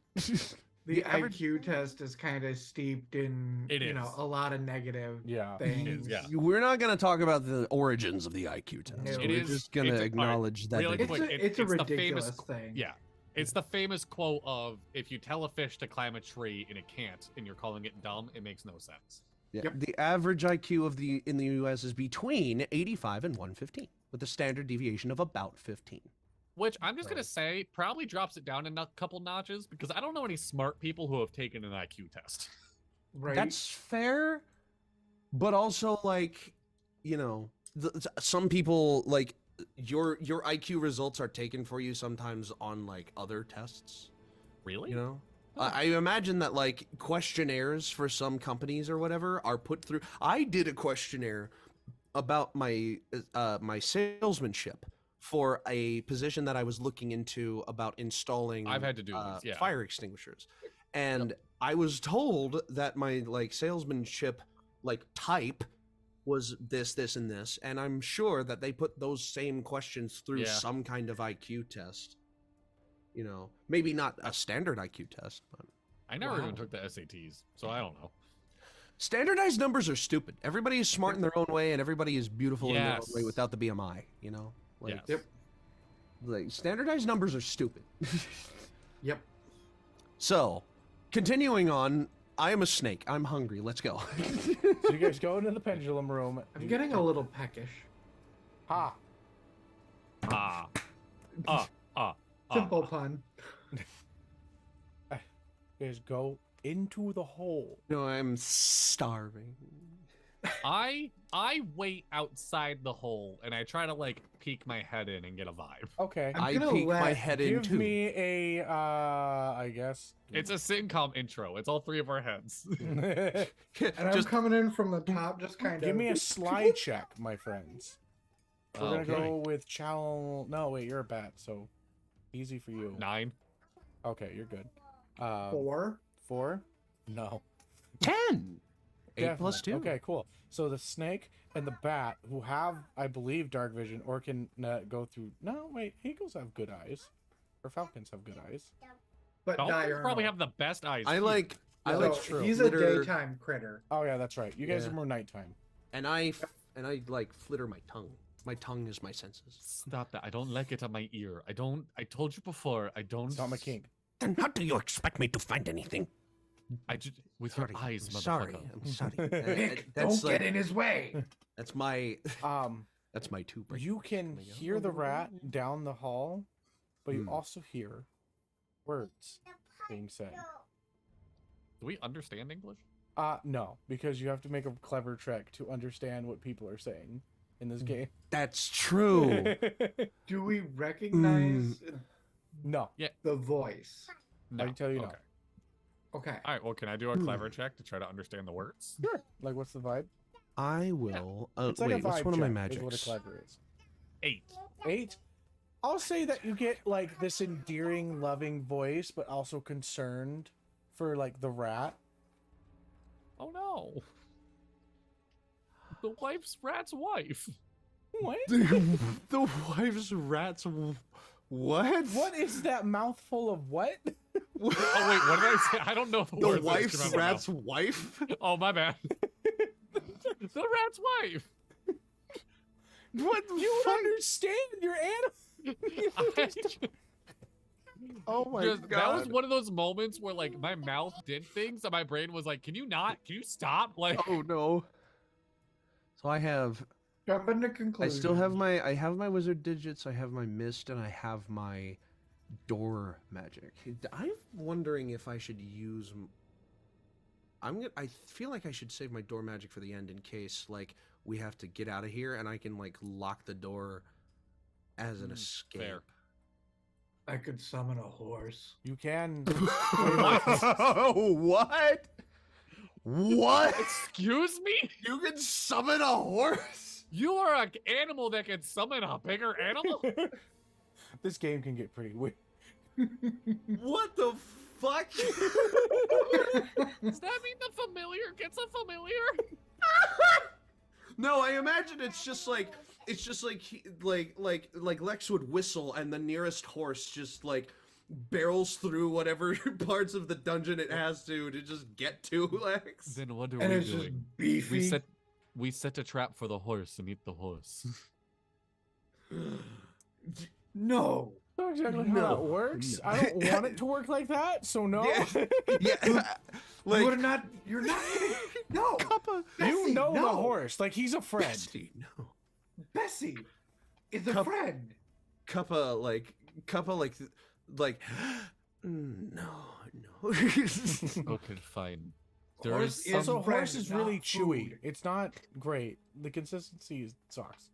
The average- IQ test is kind of steeped in, It you know, is. a lot of negative yeah. things. yeah. We're not going to talk about the origins of the IQ test. No. It We're is- just going it's to a- acknowledge that really it- quick, It's a it's the ridiculous famous- thing. Yeah. It's the famous quote of if you tell a fish to climb a tree and it can't, and you're calling it dumb, it makes no sense. yeah, Yep. the average IQ of in the US is between 85 and 115 with a standard deviation of about 15. Which I'm just gonna say probably drops it down a couple notches because I don't know any smart people who have taken an IQ test. Right. That's fair, but also like, you know, some people like your IQ results are taken for you sometimes on like other tests. Really? You know, Huh. I imagine that like questionnaires for some companies or whatever are put through. I did a questionnaire about my my salesmanship for a position that I was looking into about installing I've had to do these, yeah. fire extinguishers, and I was told that my like salesmanship like type was this and this, and I'm sure that they put those same questions through Yeah. some kind of IQ test. You know, maybe not a standard IQ test, but I never Wow. even took the SATs, so I don't know. standardized numbers are stupid. Everybody is smart in their own way, and everybody is beautiful in their own way Yes. without the BMI. You know, like Yes. Yep. like standardized numbers are stupid. Yep. So, continuing on, I am a snake. I'm hungry. Let's go. So you guys go into the pendulum room. I'm getting a little peckish. Ha. Ah. Ah. Ah. Simple pun. You guys go into the hole. No, I'm starving. I wait outside the hole and I try to like peek my head in and get a vibe. Okay. I'm I gonna peek my let- head in Give too. me a, I guess. It's a sitcom intro. It's all three of our heads. And I'm Just coming in from the top, just kind of. Give me a slide check, my friends. We're gonna Okay. go with Chow. No, wait, you're a bat, so easy for you. 9. Okay, you're good. 4. 4? No. 10. 8 plus Definitely. 2. Okay, cool. So the snake and the bat, who have, I believe, dark vision or can go through. No, wait, eagles have good eyes, or falcons have good eyes. But Dolphins diurnal. probably have the best eyes. I too. like I So like true. he's flitter, a daytime critter. Oh yeah, that's right. You guys Yeah. are more nighttime. and I like flitter my tongue. My tongue is my senses. Stop that. I don't like it on my ear. I told you before. I don't. It's not my kink. Then how do you expect me to find anything? I just with Sorry, your eyes, I'm sorry. motherfucker. I'm sorry. Nick, That's don't like, get in his way. that's my Um, that's my two break. you can There we go. hear the rat down the hall, but you Hmm. also hear words being said. Do we understand English? No, because you have to make a clever trick to understand what people are saying in this game. That's true. Do we recognize No, the voice? No. I can tell you no. Okay. Okay. All right. Well, can I do a clever check to try to understand the words? Sure. Like, what's the vibe? I will. It's like Wait, a what's vibe one of my check, magics? is what a clever is. 8. 8. I'll say that you get like this endearing, loving voice, but also concerned for like the rat. Oh no. The rat's wife. What? The wife's rat's. What? What is that mouthful of what? Oh wait, what did I say? I don't know the, The words that just wife's came out of my rat's mouth. wife? Oh my bad. The rat's wife. What the You fuck? understand your animal. Oh my Just- god. That was one of those moments where like my mouth did things and my brain was like, "Can you not? Can you stop?" Like, Oh no. So I have. Jump into I conclusion. still have my. I have my wizard digits. I have my mist, and I have my door magic. I'm wondering if I should use. I feel like I should save my door magic for the end in case like we have to get out of here, and I can like lock the door as an escape. fair. I could summon a horse. You can. What? What? Excuse me? You can summon a horse? You are an animal that can summon a bigger animal? This game can get pretty weird. What the fuck? Does that mean the familiar gets a familiar? No, I imagine it's just like like Lex would whistle and the nearest horse just like barrels through whatever parts of the dungeon it has to just get to Lex. Then what are And we it's just doing? beefy. We set a trap for the horse and eat the horse. No. Not exactly how No. it works. No. I don't want it to work like that, so no. Yeah. Yeah. Like You're not. You're not. No. Cuppa. You Bessie, know the no. horse. Like, he's a friend. Bestie, no. Bessie is a Cup- friend. Cuppa like no. Okay, fine. There Horse is is Also, some, bread, horse is not really chewy. food. It's not great. The consistency sucks.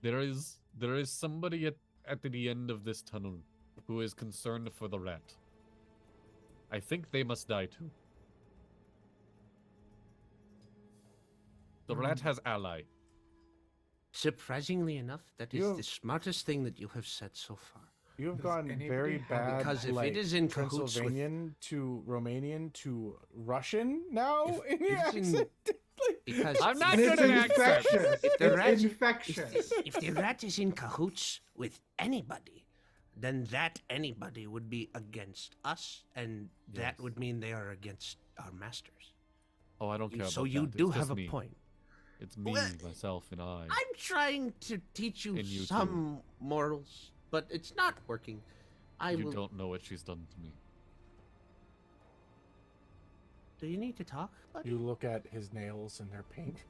there is somebody at the end of this tunnel who is concerned for the rat. I think they must die too. The rat has ally. Surprisingly enough, that is You- the smartest thing that you have said so far. You have Does gone anybody very have bad. Because if it like, is in cahoots with- Transylvanian to Romanian to Russian now If in your it's in- accent. Like, Because I'm not And good it's at accents. infectious. If the It's rat- infectious. if the rat is in cahoots with anybody, then that anybody would be against us, and that Yes. would mean they are against our masters. Oh, I don't care So about you that. do It's have just a me. point. It's me, Well, myself, and I. I'm trying to teach you And you too. some morals, but it's not working. You will. don't know what she's done to me. Do you need to talk, buddy? you look at his nails and their paint.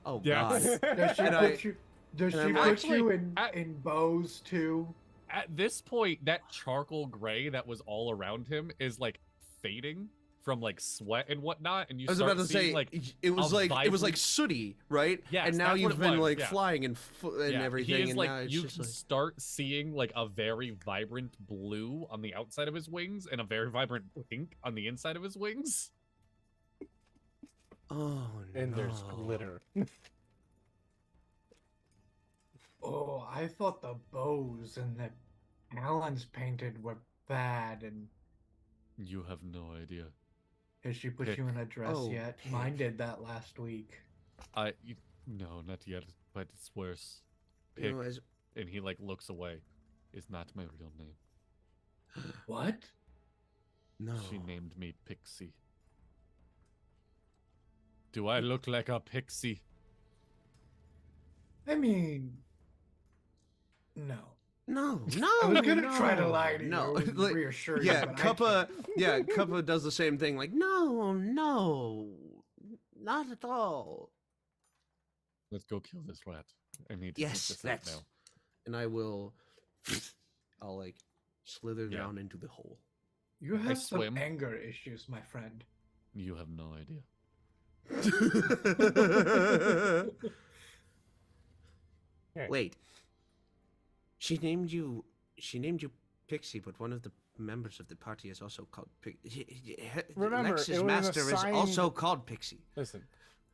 Oh Yes. God. Does she And put I- you? Does and she I'm put actually- you in I- in bows too? At this point, that charcoal gray that was all around him is like fading from like sweat and whatnot, and you I was start about to seeing say like it was a like vibrant- sooty, right? Yes, and now that's what you've it been was, like yeah. flying and yeah, everything, he is and like now it's you just can like start seeing like a very vibrant blue on the outside of his wings and a very vibrant pink on the inside of his wings. Oh no. And there's glitter. Oh, I thought the bows and the Alan's painted were bad. And You have no idea. has she put Pick. you in a dress Oh, yet? Mine pick. did that last week. No, not yet, but it's worse. You Pick, know, as and he like looks away. Is not my real name. What? no. She named me Pixie. Do I look like a pixie? I mean, no. No, no. I was gonna no, try to lie to no. you and Like, reassure you. yeah, but I Cuppa, can't. yeah, Cuppa does the same thing. Like, No, no, not at all. Let's go kill this rat. I need to Yes, think this out let's. now. and I will, I'll like slither Yeah. down into the hole. You I have some swim. anger issues, my friend. You have no idea. Wait. She named you. She named you Pixie, but one of the members of the party is also called Pixie. Remember, Lex's it was an master is also assigned- called Pixie. Listen,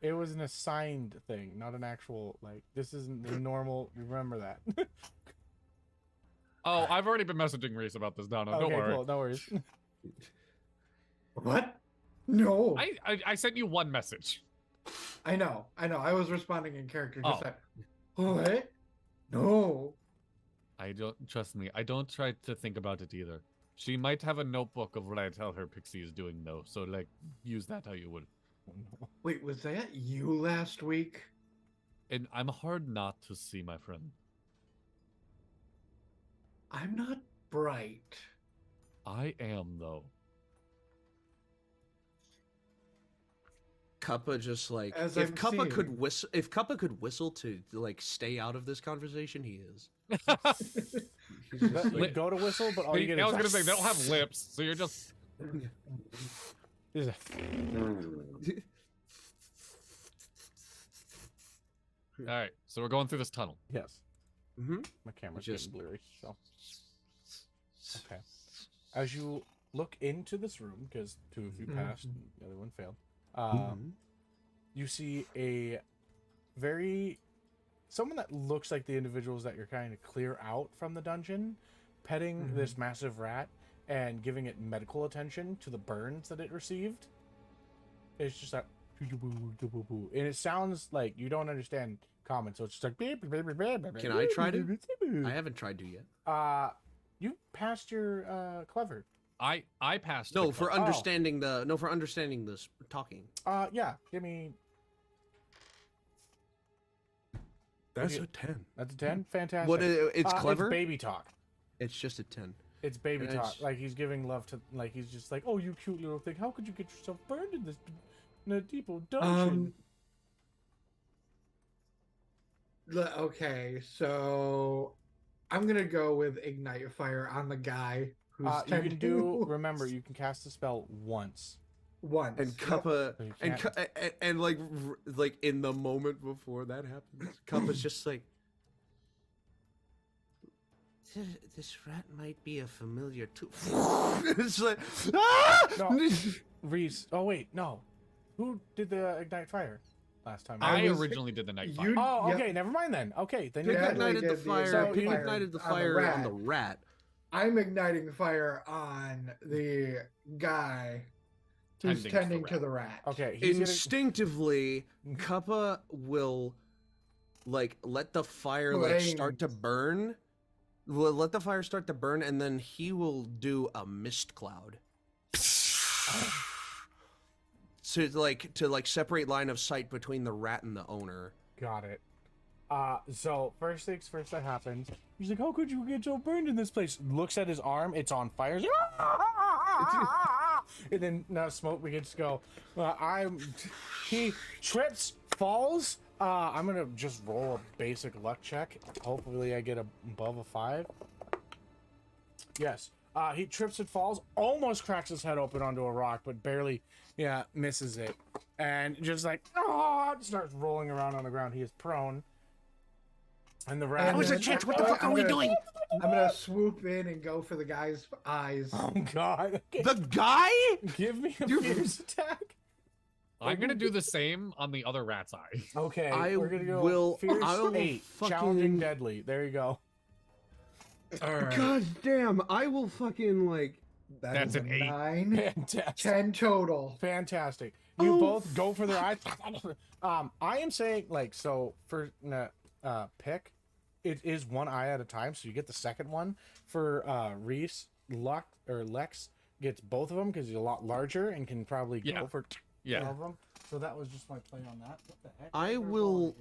it was an assigned thing, not an actual like. This isn't the normal. Remember that. Oh, I've already been messaging Rhys about this, Dono. Don't Okay, worry. cool. No worries. What? No. I sent you one message. I know. I was responding in character. Just Oh. like, what? No. I don't trust me. I don't try to think about it either. She might have a notebook of what I tell her Pixie is doing though. So like use that how you would. Wait, was that you last week? And I'm hard not to see, my friend. I'm not bright. I am though. Cuppa just like As if I'm Cuppa could seeing. whistle, if Cuppa could whistle to like stay out of this conversation, he is. He's just But you like, go to whistle, but all you get I is was gonna say they don't have lips, so you're just There's a- all right. So we're going through this tunnel. yes. Mhm. My camera's Just- getting blurry. So okay. As you look into this room, because two of you passed, and the other one failed. Mhm. You see someone that looks like the individuals that you're trying to clear out from the dungeon, petting this massive rat and giving it medical attention to the burns that it received. It's just like, and it sounds like you don't understand common, so it's just like. Can I try to? I haven't tried to yet. You passed your clever. I passed. No, the for club. understanding for understanding this talking. Yeah, give me. That's you- a 10. That's a 10. Fantastic. What? It's clever. It's baby talk. It's just a 10. It's baby And talk. it's- Like he's giving love to. Like he's just like, oh, you cute little thing. How could you get yourself burned in this in a deep dungeon? Okay, so I'm gonna go with ignite fire on the guy who's You can tending do. wounds. Remember, you can cast the spell once. Once. And Yep. Kappa So you and can't- and like in the moment before that happens, Kappa's just like, This rat might be a familiar too. it's like, ah! No. Rhys. Oh wait, no. Who did the ignite fire last time? I was- originally did the night you- fire. Oh, Yep. okay, never mind then. Okay, then Pick you're Yeah, good. like, ignited the did the fire. So Pick you- ignited the on the fire on the rat. rat. I'm igniting fire on the guy who's Tending to the tending to the rat. Okay, he's gonna. Instinctively, Kappa will like let the fire like start to burn. Will let the fire start to burn, and then he will do a mist cloud. So to separate line of sight between the rat and the owner. Got it. So first things first that happens. He's like, "How could you get so burned in this place?" Looks at his arm, it's on fire. He's like, and then now smoke begins to go. He trips, falls. I'm gonna just roll a basic luck check. Hopefully, I get above a 5. Yes. He trips and falls, almost cracks his head open onto a rock, but barely, misses it, and just like starts rolling around on the ground. He is prone. And the rat. And was a then chance. What the fuck are we doing? I'm gonna swoop in and go for the guy's eyes. Oh God! Okay. The guy? Give me a You're- fierce attack. I'm gonna do the same on the other rat's eye. Okay, I we're gonna go will- fierce I will 8, fucking- challenging deadly. There you go. All right. God damn! I will fucking like. That's is an a 8. 9. Fantastic. 10 total. Fantastic. You Oh, both go for their eyes. I am saying like so for pick, it is one eye at a time, so you get the second one. For Rhys, Lex gets both of them because he's a lot larger and can probably Yeah. go for Yeah. all of them. So that was just my play on that. What the heck? I Where's will Molly?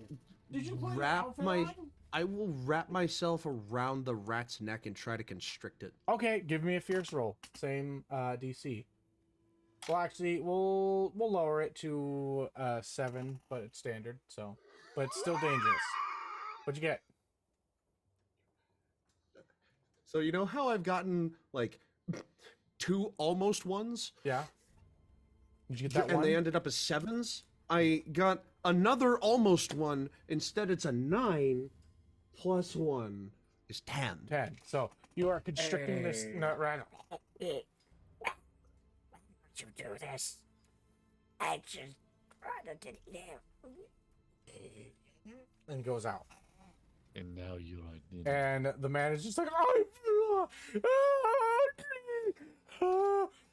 Did you play wrap outfit my. on? I will wrap myself around the rat's neck and try to constrict it. Okay, give me a fierce roll. Same DC. Well, actually, we'll lower it to 7, but it's standard. So, but it's still dangerous. What'd you get? So you know how I've gotten like 2 almost ones, Yeah. Did you get that and one? they ended up as 7s? I got another almost one. Instead, it's a 9 plus 1 is 10. 10. So you are constricting this Hey. nut rat. You do this. I just wanted to live. And goes out. And now you are. And the man is just like,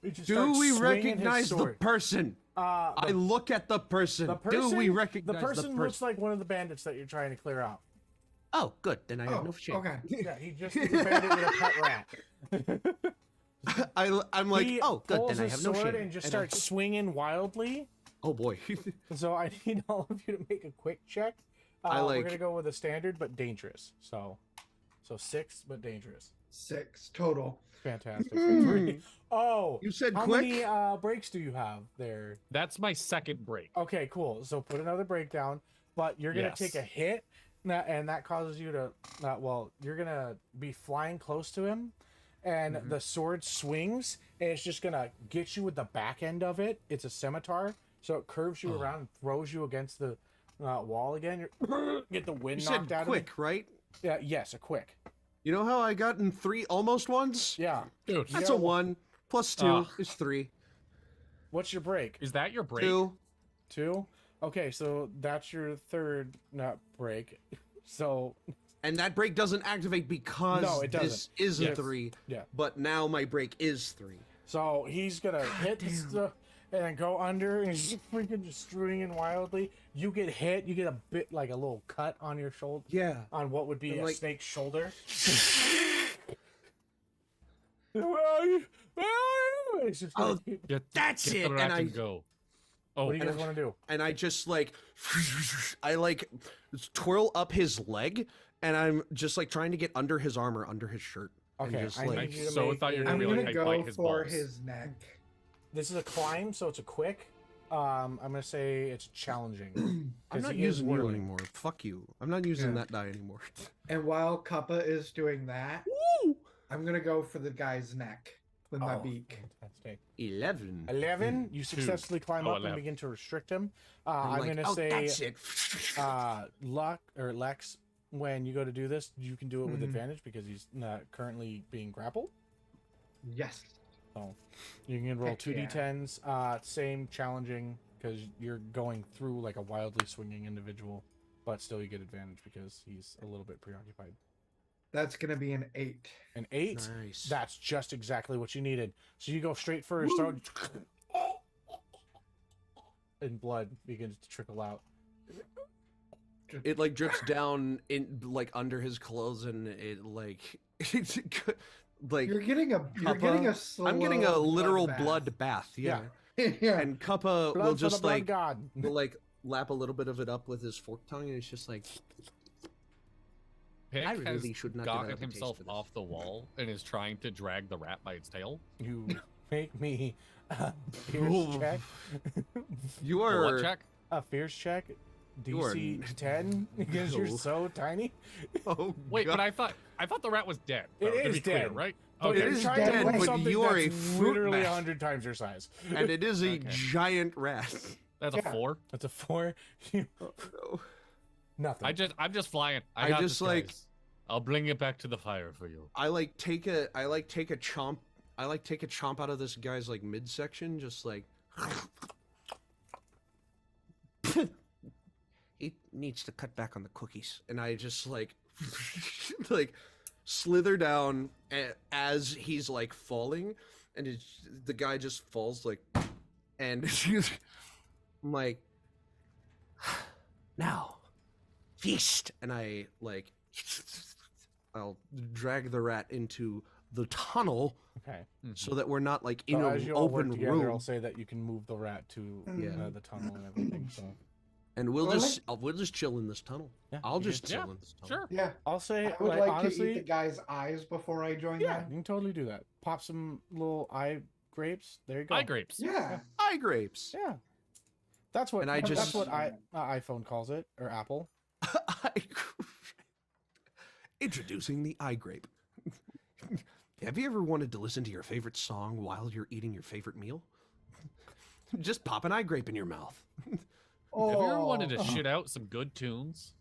he just Do starts we swinging his recognize the sword. person? I look at the person. The person, Do we recognize the person looks like one of the bandits that you're trying to clear out. Oh, good. Then I have Oh, no shame. okay. Yeah, he just is a bandit with a pet rat. I'm like, He oh, good. pulls Then I his have no sword shame. and just I- starts swinging wildly. Oh boy. So I need all of you to make a quick check. I We're like- gonna go with a standard but dangerous. So 6 but dangerous. 6 total. Fantastic. Mm. 3. Oh, You said how quick? many breaks do you have there? That's my second break. Okay, cool. So put another breakdown, but you're gonna Yes. take a hit, and that causes you to you're gonna be flying close to him, and Mm-hmm. the sword swings, and it's just gonna get you with the back end of it. It's a scimitar, so it curves you Oh. around and throws you against the wall again. You're get the wind You knocked said out quick, of right? it. Yeah, yes, a quick. You know how I got in 3 almost ones? Yeah. Dude, That's Yeah, a 1 plus 2 Ugh. is 3. What's your break? is that your break? 2. 2. Okay, so that's your third break. So And that break doesn't activate because No, it this doesn't. is a Yes. 3. Yeah. But now my break is 3. So he's gonna hit the damn. stuff and then go under and he's freaking just swinging wildly. You get hit, you get a bit like a little cut on your shoulder, Yeah. on what would be And a like- snake's shoulder. It's just gonna Oh, keep- That's Get it. the rat And I and go. Oh, what do you guys and- want to do? and I just like I like twirl up his leg and I'm just like trying to get under his armor, under his shirt. And Okay, just, I like, need you to so make thought you were a- I'm gonna be gonna like, I go bite his for balls. his neck. This is a climb, so it's a quick. I'm gonna say it's challenging. I'm 'cause not he is using you whirling. anymore. Fuck you. I'm not using Yeah. that die anymore. And while Kappa is doing that, I'm gonna go for the guy's neck. with my beak. Fantastic. 11. 11. You successfully climb up 11. and begin to restrict him. I'm I'm like, gonna oh, say, that's it. Luck or Lex. When you go to do this, you can do it with Mhm. advantage because he's not currently being grappled. Yes. So you can roll Heck two yeah. d10s. Same challenging because you're going through like a wildly swinging individual, but still you get advantage because he's a little bit preoccupied. That's gonna be an 8. An 8. Nice. That's just exactly what you needed. So you go straight for his throat, and blood begins to trickle out. It like drips down in like under his clothes, and it like it's like You're getting a slow I'm getting a literal bath. blood bath. Yeah. Yeah. And Kappa Blood will for the just blood like god. will like lap a little bit of it up with his fork tongue, and it's just like Pick I has really should not get out gotten of the taste himself for this. off the wall and is trying to drag the rat by its tail. You make me a fierce check. you A are. what check? A fierce check. You are DC 10 because you're no. so tiny. Oh Wait, God. but I thought the rat was dead. It though, to is be clear, dead. right? But Okay. you're It is trying to dead, make but something you are that's a fruit literally bat. 100 times your size. and it is a Okay. giant rat. That's Yeah. a 4. That's a 4. You- Oh, no. Nothing. I'm just flying. I got just, this, like- guys. I'll bring it back to the fire for you. I like take a chomp. I like take a chomp out of this guy's like midsection, just like. He needs to cut back on the cookies, and I just like, like, slither down as he's like falling, and the guy just falls like, and I'm like, now, feast, and I like, I'll drag the rat into the tunnel Okay. so that we're not like in So an as you all work open together, room. I'll say that you can move the rat to Yeah. the tunnel and everything. So And we'll Well, we'll just chill in this tunnel. Yeah, I'll you just can- chill Yeah, in this tunnel. Sure. Yeah. I'll say, I would like, like honestly, to eat the guy's eyes before I join yeah, them. you can totally do that. Pop some little eye grapes. There you go. Eye grapes. Yeah. Eye grapes. Yeah. That's what And I that's just- what iPhone calls it, or Apple. Eye grape. Introducing the eye grape. Have you ever wanted to listen to your favorite song while you're eating your favorite meal? Just pop an eye grape in your mouth. Oh. Have you ever wanted to shit out some good tunes?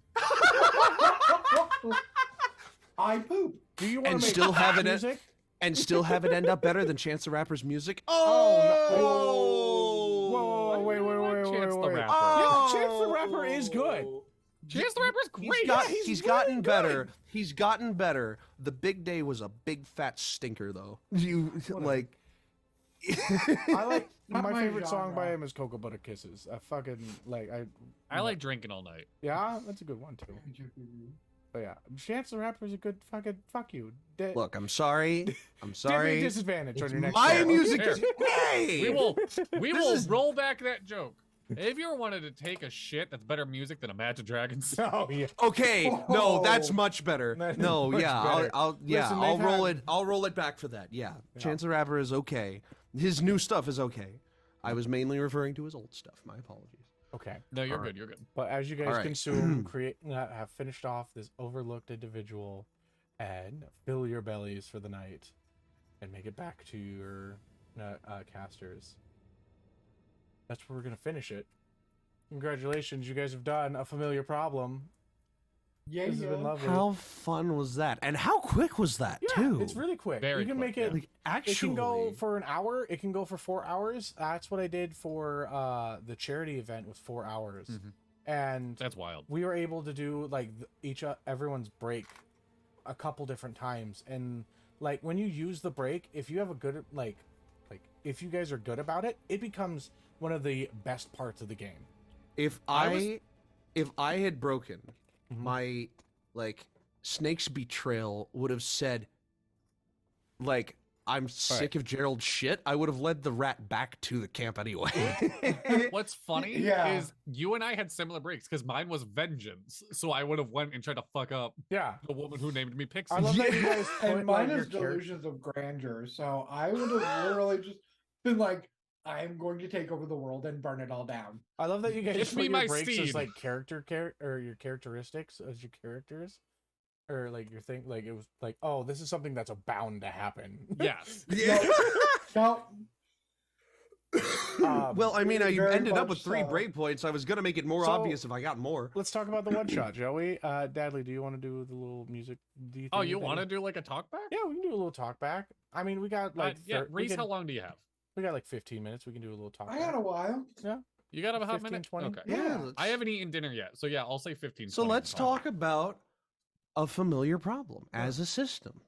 I poop. Do you want And to make still have it music? And still have it end up better than Chance the Rapper's music? Oh, no. Whoa, wait, wait, I wait, Chance wait, the wait. Rapper. Yeah, Chance the Rapper is good. Chance the Rapper's great. He's gotten better. He's gotten better. The Big Day was a big fat stinker, though. You like. I like Not my my favorite song by genre. him is Cocoa Butter Kisses. I fucking like I like drinking all night. Yeah, that's a good one too. But yeah, Chance the Rapper is a good fucking fuck you. Look, I'm sorry. I'm Give me a sorry. disadvantage on your next My roll. music Here. is. Hey! We will is- roll back that joke. If you ever wanted to take a shit that's better music than Imagine Dragons, Oh yeah. Okay, no, that's Oh. much better. That is No, much yeah, better. I'll Listen, I'll they've roll had- it. I'll roll it back for that. Yeah, Chance the Rapper is okay. His new stuff is okay. I was mainly referring to his old stuff. My apologies. Okay. no, you're Alright. good. You're good. But as you guys Alright. consume, have finished off this overlooked individual, and fill your bellies for the night, and make it back to your casters. That's where we're gonna finish it. Congratulations, you guys have done a familiar problem. Yeah, This has been lovely. How fun was that? And how quick was that Yeah, too? it's really quick. Very you can quick, make it. yeah. like actually. It can go for an hour. It can go for 4 hours. That's what I did for the charity event with 4 hours, Mhm. and That's wild. we were able to do like everyone's break a couple different times. And like when you use the break, if you have a good like if you guys are good about it, it becomes one of the best parts of the game. If I I had broken Mhm. my like Snake's betrayal would have said like I'm sick of Gerald's shit, I would have led the rat back to the camp anyway. What's funny Yeah. is you and I had similar breaks because mine was vengeance, so I would have went and tried to fuck up Yeah, the woman who named me Pixie. I love that you guys put And mine like, is your delusions of grandeur. So I would have literally just been like, I'm going to take over the world and burn it all down. I love that you guys Give put me your my breaks as steed. like or your characteristics as your characters. or like your thing, like it was like, oh, this is something that's bound to happen. Yes. Yeah. No, Well, I mean, I very ended up with much 3 so. breakpoints. I was gonna make it more So- obvious if I got more. Let's talk about the one shot, shall we? Dadley, do you want to do the little music? Oh, you want to do like a talk back? Yeah, we can do a little talk back. I mean, we got like Yeah, we Rhys, can- how long do you have? we got like 15 minutes. We can do a little talk I back. got a while. You got a hot 15, minute? 20? Okay. Yeah. let's- I haven't eaten dinner yet, so yeah, I'll say 15. So 20 let's is fine. talk about a familiar problem as a system.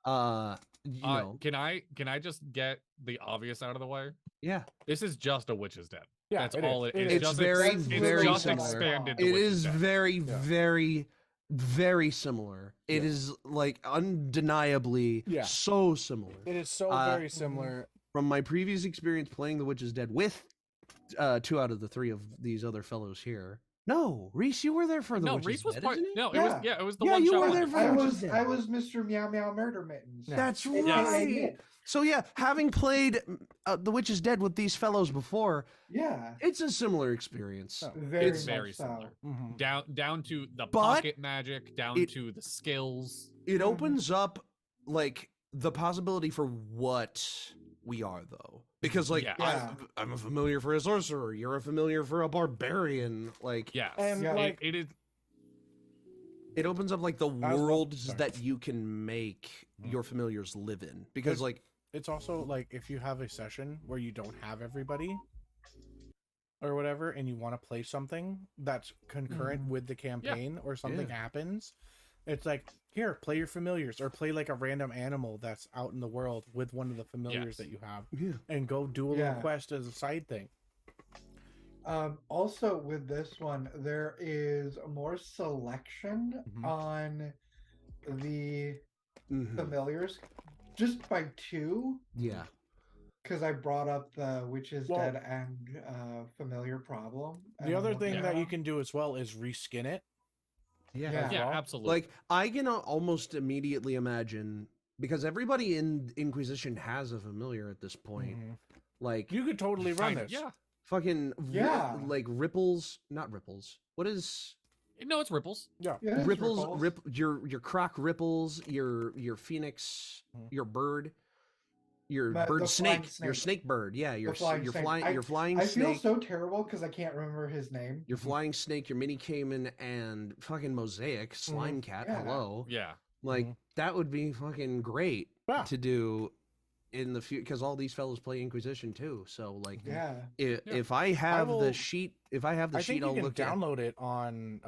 You know, Can I just get the obvious out of the way? yeah, This is just a Witch is Dead. Yeah, That's it all is. it It is. is. It's Just very, it's very just similar. expanded. to it Witch is Dead. very, Yeah. very, very similar. It is like undeniably Yeah. so similar. It is so very similar. From my previous experience playing The Witch is Dead with 2 out of the 3 of these other fellows here. No, Rhys, you were there for The No, Witch Rhys is was Dead, part. isn't he? No, Yeah. it was the Yeah, one you shot were one. there for I Which was is I dead. was Mr. Meow Meow Murder Mittens. Yeah. That's Yes. right. So yeah, having played The Witch is Dead with these fellows before, Yeah. it's a similar experience. Oh. Very It's much very so. similar. Mhm. Down to the But pocket magic, down it- to the skills. It opens up like the possibility for what we are though. Because like Yeah. I'm a familiar for a sorcerer, you're a familiar for a barbarian. Like Yes, And, Yeah. like, it is. it opens up like the well, worlds sorry. that you can make your familiars live in. Because It's- like it's also like if you have a session where you don't have everybody or whatever and you want to play something that's concurrent with the campaign or something Yeah. happens, it's like, here, play your familiars or play like a random animal that's out in the world with one of the familiars Yes. that you have yeah. and go do a Yeah. little quest as a side thing. Also, with this one, there is more selection Mhm. on the Mhm. familiars, just by 2, Yeah. because I brought up the Witch's Well- Dead and familiar problem. The other thing Yeah. that you can do as well is reskin it. Yeah. Yeah. Yeah, well. absolutely. Like I can almost immediately imagine because everybody in Inquisition has a familiar at this point. Mhm. Like You could totally run Kind of, this. yeah. fucking Yeah. like ripples, not ripples. What is No, it's ripples. Yeah. Yeah, it's ripples? ripples. Your croc ripples, your phoenix, Mhm. your bird, your The bird flying snake, your snake. snake bird. Yeah, your flying your snake. flying your flying I feel snake. so terrible because I can't remember his name. Your flying snake, your mini caiman, and fucking mosaic slime cat. Yeah. Hello, Yeah. like Mhm. that would be fucking great Yeah. to do in the future because all these fellows play Inquisition too. So like, Yeah. if I have will- the sheet, if I have the I sheet, think you I'll can look at. download it on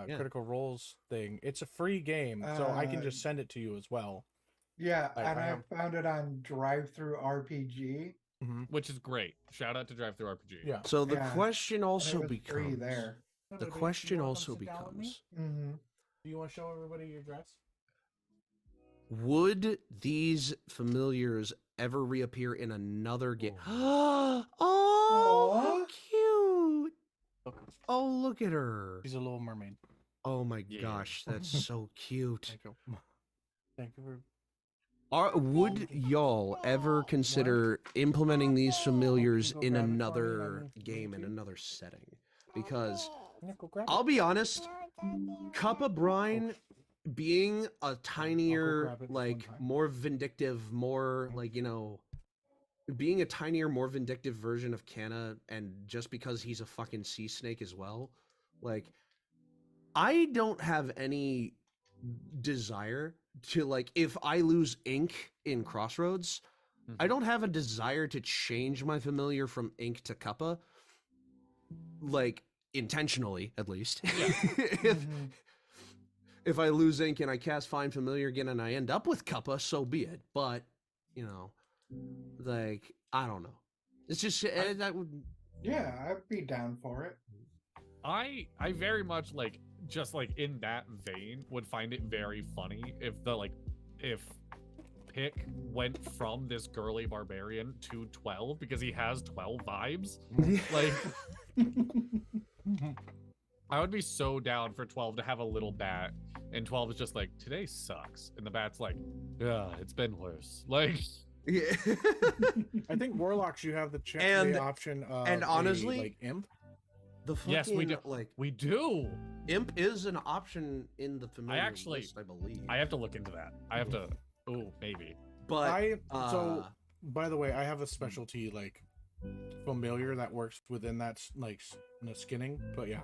Critical Role's thing. It's a free game, so I can just send it to you as well. Yeah, I and I have- found it on Drive-Through RPG. Which is great. Shout out to Drive Through RPG. Yeah. So the Yeah, question And also it was free becomes there. the question also becomes: Mm-hmm. Do you want to show everybody your dress? would these familiars ever reappear in another game? Oh. Oh, how Aw. cute! Look, Oh, look at her! she's a little mermaid. Oh my Yeah. gosh, that's so cute. Thank you. Thank you for. Would y'all ever consider implementing these familiars Go in grab it for me, another and then game, in YouTube? another setting? Because Yeah, go grab I'll it. be honest, Cup of Brine being a tinier, grab it this like one time. more vindictive, more like, you know, being a tinier, more vindictive version of Canna, and just because he's a fucking sea snake as well, like, I don't have any desire to, like, if I lose ink in Crossroads, I don't have a desire to change my familiar from ink to Kappa, like, intentionally, at least. If I lose ink and I cast Find Familiar again and I end up with Kappa, so be it. But, you know, like, I don't know. It's just, that would... Yeah, I'd be down for it. I very much like just like in that vein would find it very funny if if Pick went from this girly barbarian to 12 because he has 12 vibes. Like I would be so down for 12 to have a little bat, and 12 is just like, today sucks. And the bat's like, yeah, it's been worse. Like, Yeah. I think Warlocks, you have the And- the option of and honestly- like imp. The fucking, Yes, we do. Like, We do. imp is an option in the familiar list, I believe. I have to look into that. I have to. Oh, maybe. But so by the way, I have a specialty like familiar that works within that skinning. But yeah,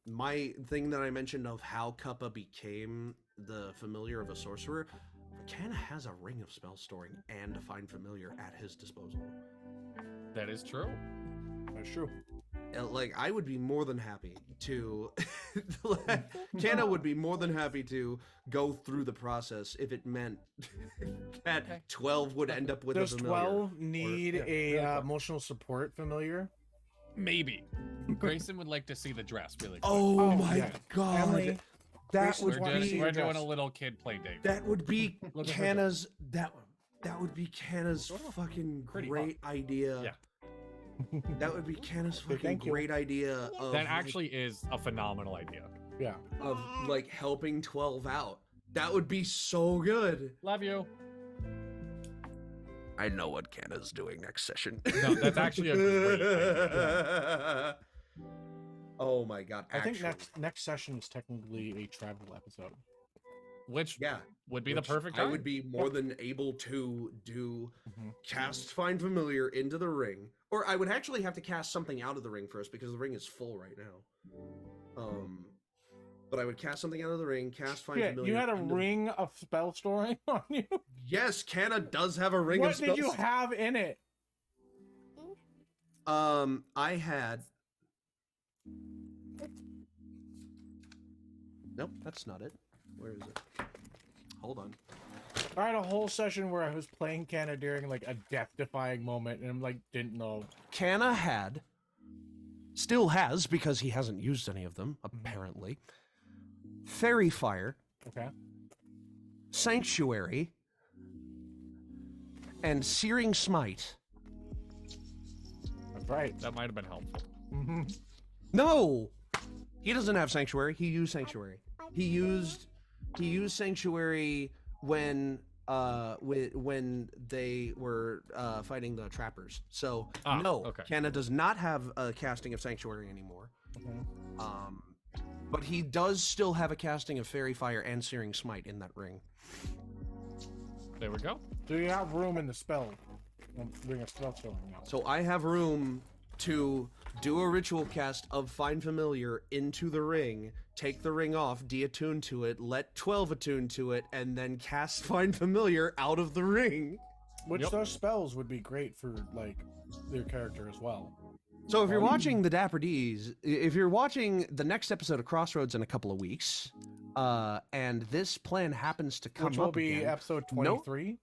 my thing that I mentioned of how Kappa became the familiar of a sorcerer, Kana has a ring of spell storing and a find familiar at his disposal. That is true. that's true. Like, I would be more than happy to Kana would be more than happy to go through the process if it meant that 12 would end up with Does a familiar. 12 need emotional support familiar? Maybe. Grayson would like to see the dress really quick. Oh my yeah. god. Emily, That Grayson would be We're doing a little kid play date. that would be Look at her Kana's that would be Kana's fucking Pretty great idea. Yeah. That would be Kana's fucking Thank you. great idea of That actually is a phenomenal idea. Yeah. of like helping 12 out. That would be so good. Love you. I know what Kana's doing next session. No, that's actually a great idea. Oh my god. I think actually. next session is technically a travel episode. Which Yeah. would be the Which perfect I time. would be more than able to do Mhm. cast Find Familiar into the ring. Or I would actually have to cast something out of the ring first because the ring is full right now. But I would cast something out of the ring, cast Find Yeah, Familiar. you had a into- ring of spell storing on you. Yes, Kana does have a ring What of spells. did you have in it? I had. Nope, that's not it. Where is it? Hold on. I had a whole session where I was playing Canna during like a death-defying moment, and I'm like, didn't know. Kana had, still has because he hasn't used any of them apparently. Fairy Fire, Okay. Sanctuary, and Searing Smite. That's right. That might have been helpful. Mm-hmm. No, he doesn't have Sanctuary. He used Sanctuary. He used Sanctuary when they were fighting the trappers. So no, okay. Kana does not have a casting of Sanctuary anymore. But he does still have a casting of Fairy Fire and Searing Smite in that ring. There we go. Do you have room in the spell? Ring of spell storing now. So I have room to do a ritual cast of Find Familiar into the ring, take the ring off, de-attune to it, let 12 attune to it, and then cast Find Familiar out of the ring. Which Yep. those spells would be great for like their character as well. So if you're watching the Dapper Ds, if you're watching the next episode of Crossroads in a couple of weeks, and this plan happens to come Which will up be again, episode 23.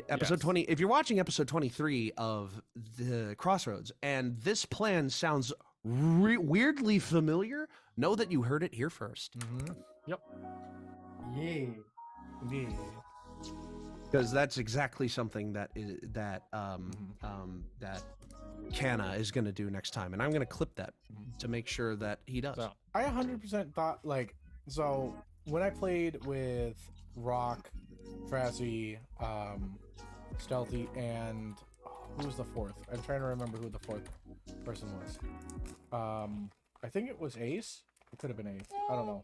episode Yes. 20, if you're watching episode 23 of the Crossroads, and this plan sounds weirdly familiar, know that you heard it here first. Mm-hmm. Yep. Yeah. Yeah. Because that's exactly something that that Kana is going to do next time, and I'm going to clip that to make sure that he does. So, I 100% thought like so when I played with Rock, Frazzy, Stealthy, and who was the fourth? I'm trying to remember who the fourth person was. I think it was Ace. It could have been Ace. I don't know.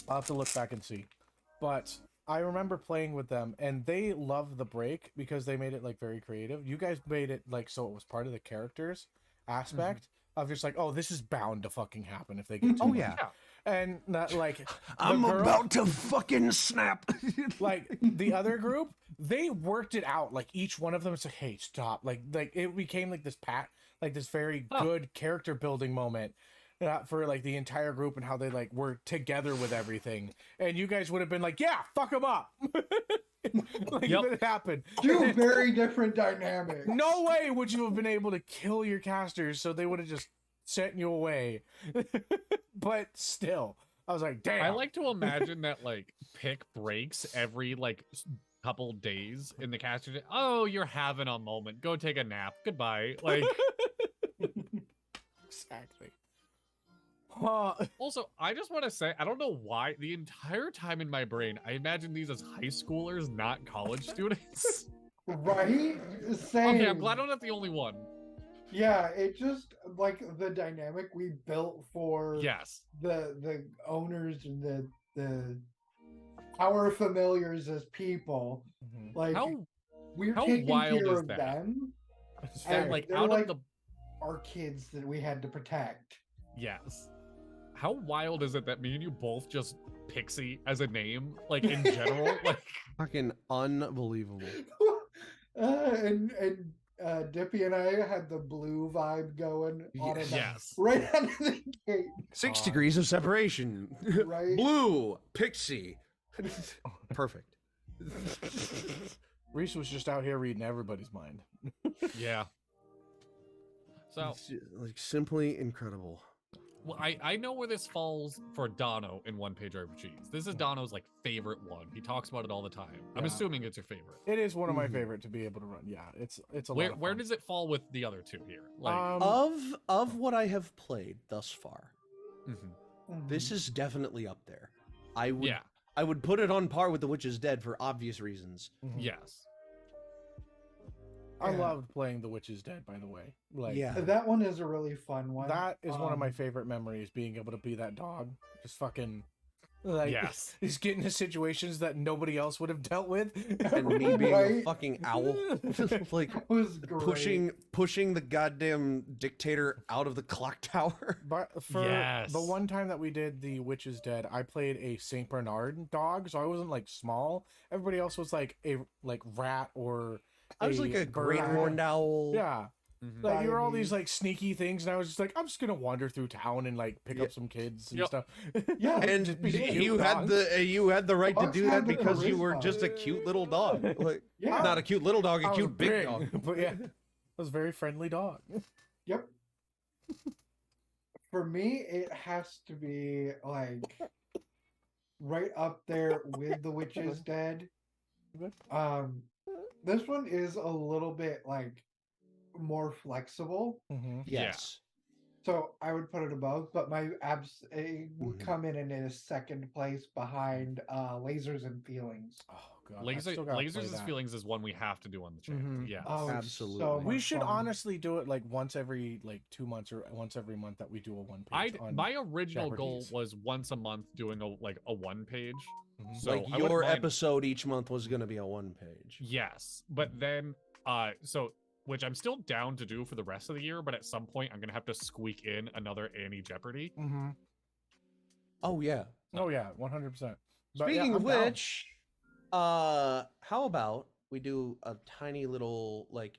I'll have to look back and see. But I remember playing with them, and they loved the break because they made it like very creative. You guys made it like so it was part of the characters aspect of just like, oh, this is bound to fucking happen if they get too Oh much. yeah, And not like the I'm girl- about to fucking snap. like the other group, they worked it out. Like each one of them was like, hey, stop. Like it became like this this very good character building moment for like the entire group and how they like were together with everything. And you guys would have been like, yeah, fuck them up. Like Yep. if it happened. Two very different dynamics. No way would you have been able to kill your casters, so they would have just sent you away. But still, I was like, damn. I like to imagine that like pick breaks every like couple days in the caster. Oh, you're having a moment. Go take a nap. Goodbye. Like Exactly. also, I just want to say I don't know why the entire time in my brain I imagine these as high schoolers, not college students. Right? Same. Okay, I'm glad I'm not the only one. Yeah, it just like the dynamic we built for Yes. the owners and the our familiars as people. Mhm. Like How we're how taking wild care is of that? them, It's And and very- like they're out like of the our kids that we had to protect. yes. How wild is it that me and you both just Pixie as a name, like in general? Like Fucking unbelievable. And Dippy and I had the blue vibe going on it yes. right out of the gate. 6 God. degrees of separation. Right. Blue, pixie. Perfect. Rhys was just out here reading everybody's mind. Yeah. So It's like simply incredible. well, I know where this falls for Dono in one-page RPGs. This is Dono's like favorite one. He talks about it all the time. I'm Yeah. assuming it's your favorite. It is one of my Mhm. favorite to be able to run. Yeah, it's a Where lot of where fun. does it fall with the other two here? Like Of what I have played thus far, mhm. this is definitely up there. I would Yeah. I would put it on par with The Witch is Dead for obvious reasons. Mhm. Yes. I Yeah. loved playing The Witch is Dead, by the way. Like Yeah. That one is a really fun one. that is one of my Um, favorite memories, being able to be that dog. Just fucking like Yes. just getting into situations that nobody else would have dealt with. And me being a Right? fucking owl. Like It was great. pushing the goddamn dictator out of the clock tower. But for Yes. the one time that we did The Witch is Dead, I played a Saint Bernard dog, so I wasn't like small. Everybody else was like a rat or I was like a great bird. horned owl. Yeah. Mhm. Like you were all these Siamese. like sneaky things, and I was just like, I'm just gonna wander through town and like pick Yeah. up some kids and Yep. stuff. Yeah. And Just be cute you had dogs. you had the right to Dogs do that have the because you were charisma. just a cute little dog. Like Yeah. not a cute little dog, I a was cute big dog. but yeah, it was a very friendly dog. Yep. For me, it has to be like right up there with The Witch is Dead. This one is a little bit like more flexible, Mm-hmm. Yes. so I would put it above. But my abs it would Mhm. come in a second place behind Lasers and Feelings. Oh god, I Laser still gotta play Lasers' that. Feelings is one we have to do on the channel. Mhm. Yes. Oh, it's Absolutely. so We much should fun. honestly do it like once every like 2 months or once every month that we do a one page. My original Dapper goal D's. was once a month doing a one page. Mhm. So Like I wouldn't your mind- episode each month was gonna be a one page. Yes, but then so which I'm still down to do for the rest of the year, but at some point I'm gonna have to squeak in another Annie Jeopardy. Mm-hmm. Oh yeah. Oh yeah, 100%. Speaking of which, how about we do a tiny little like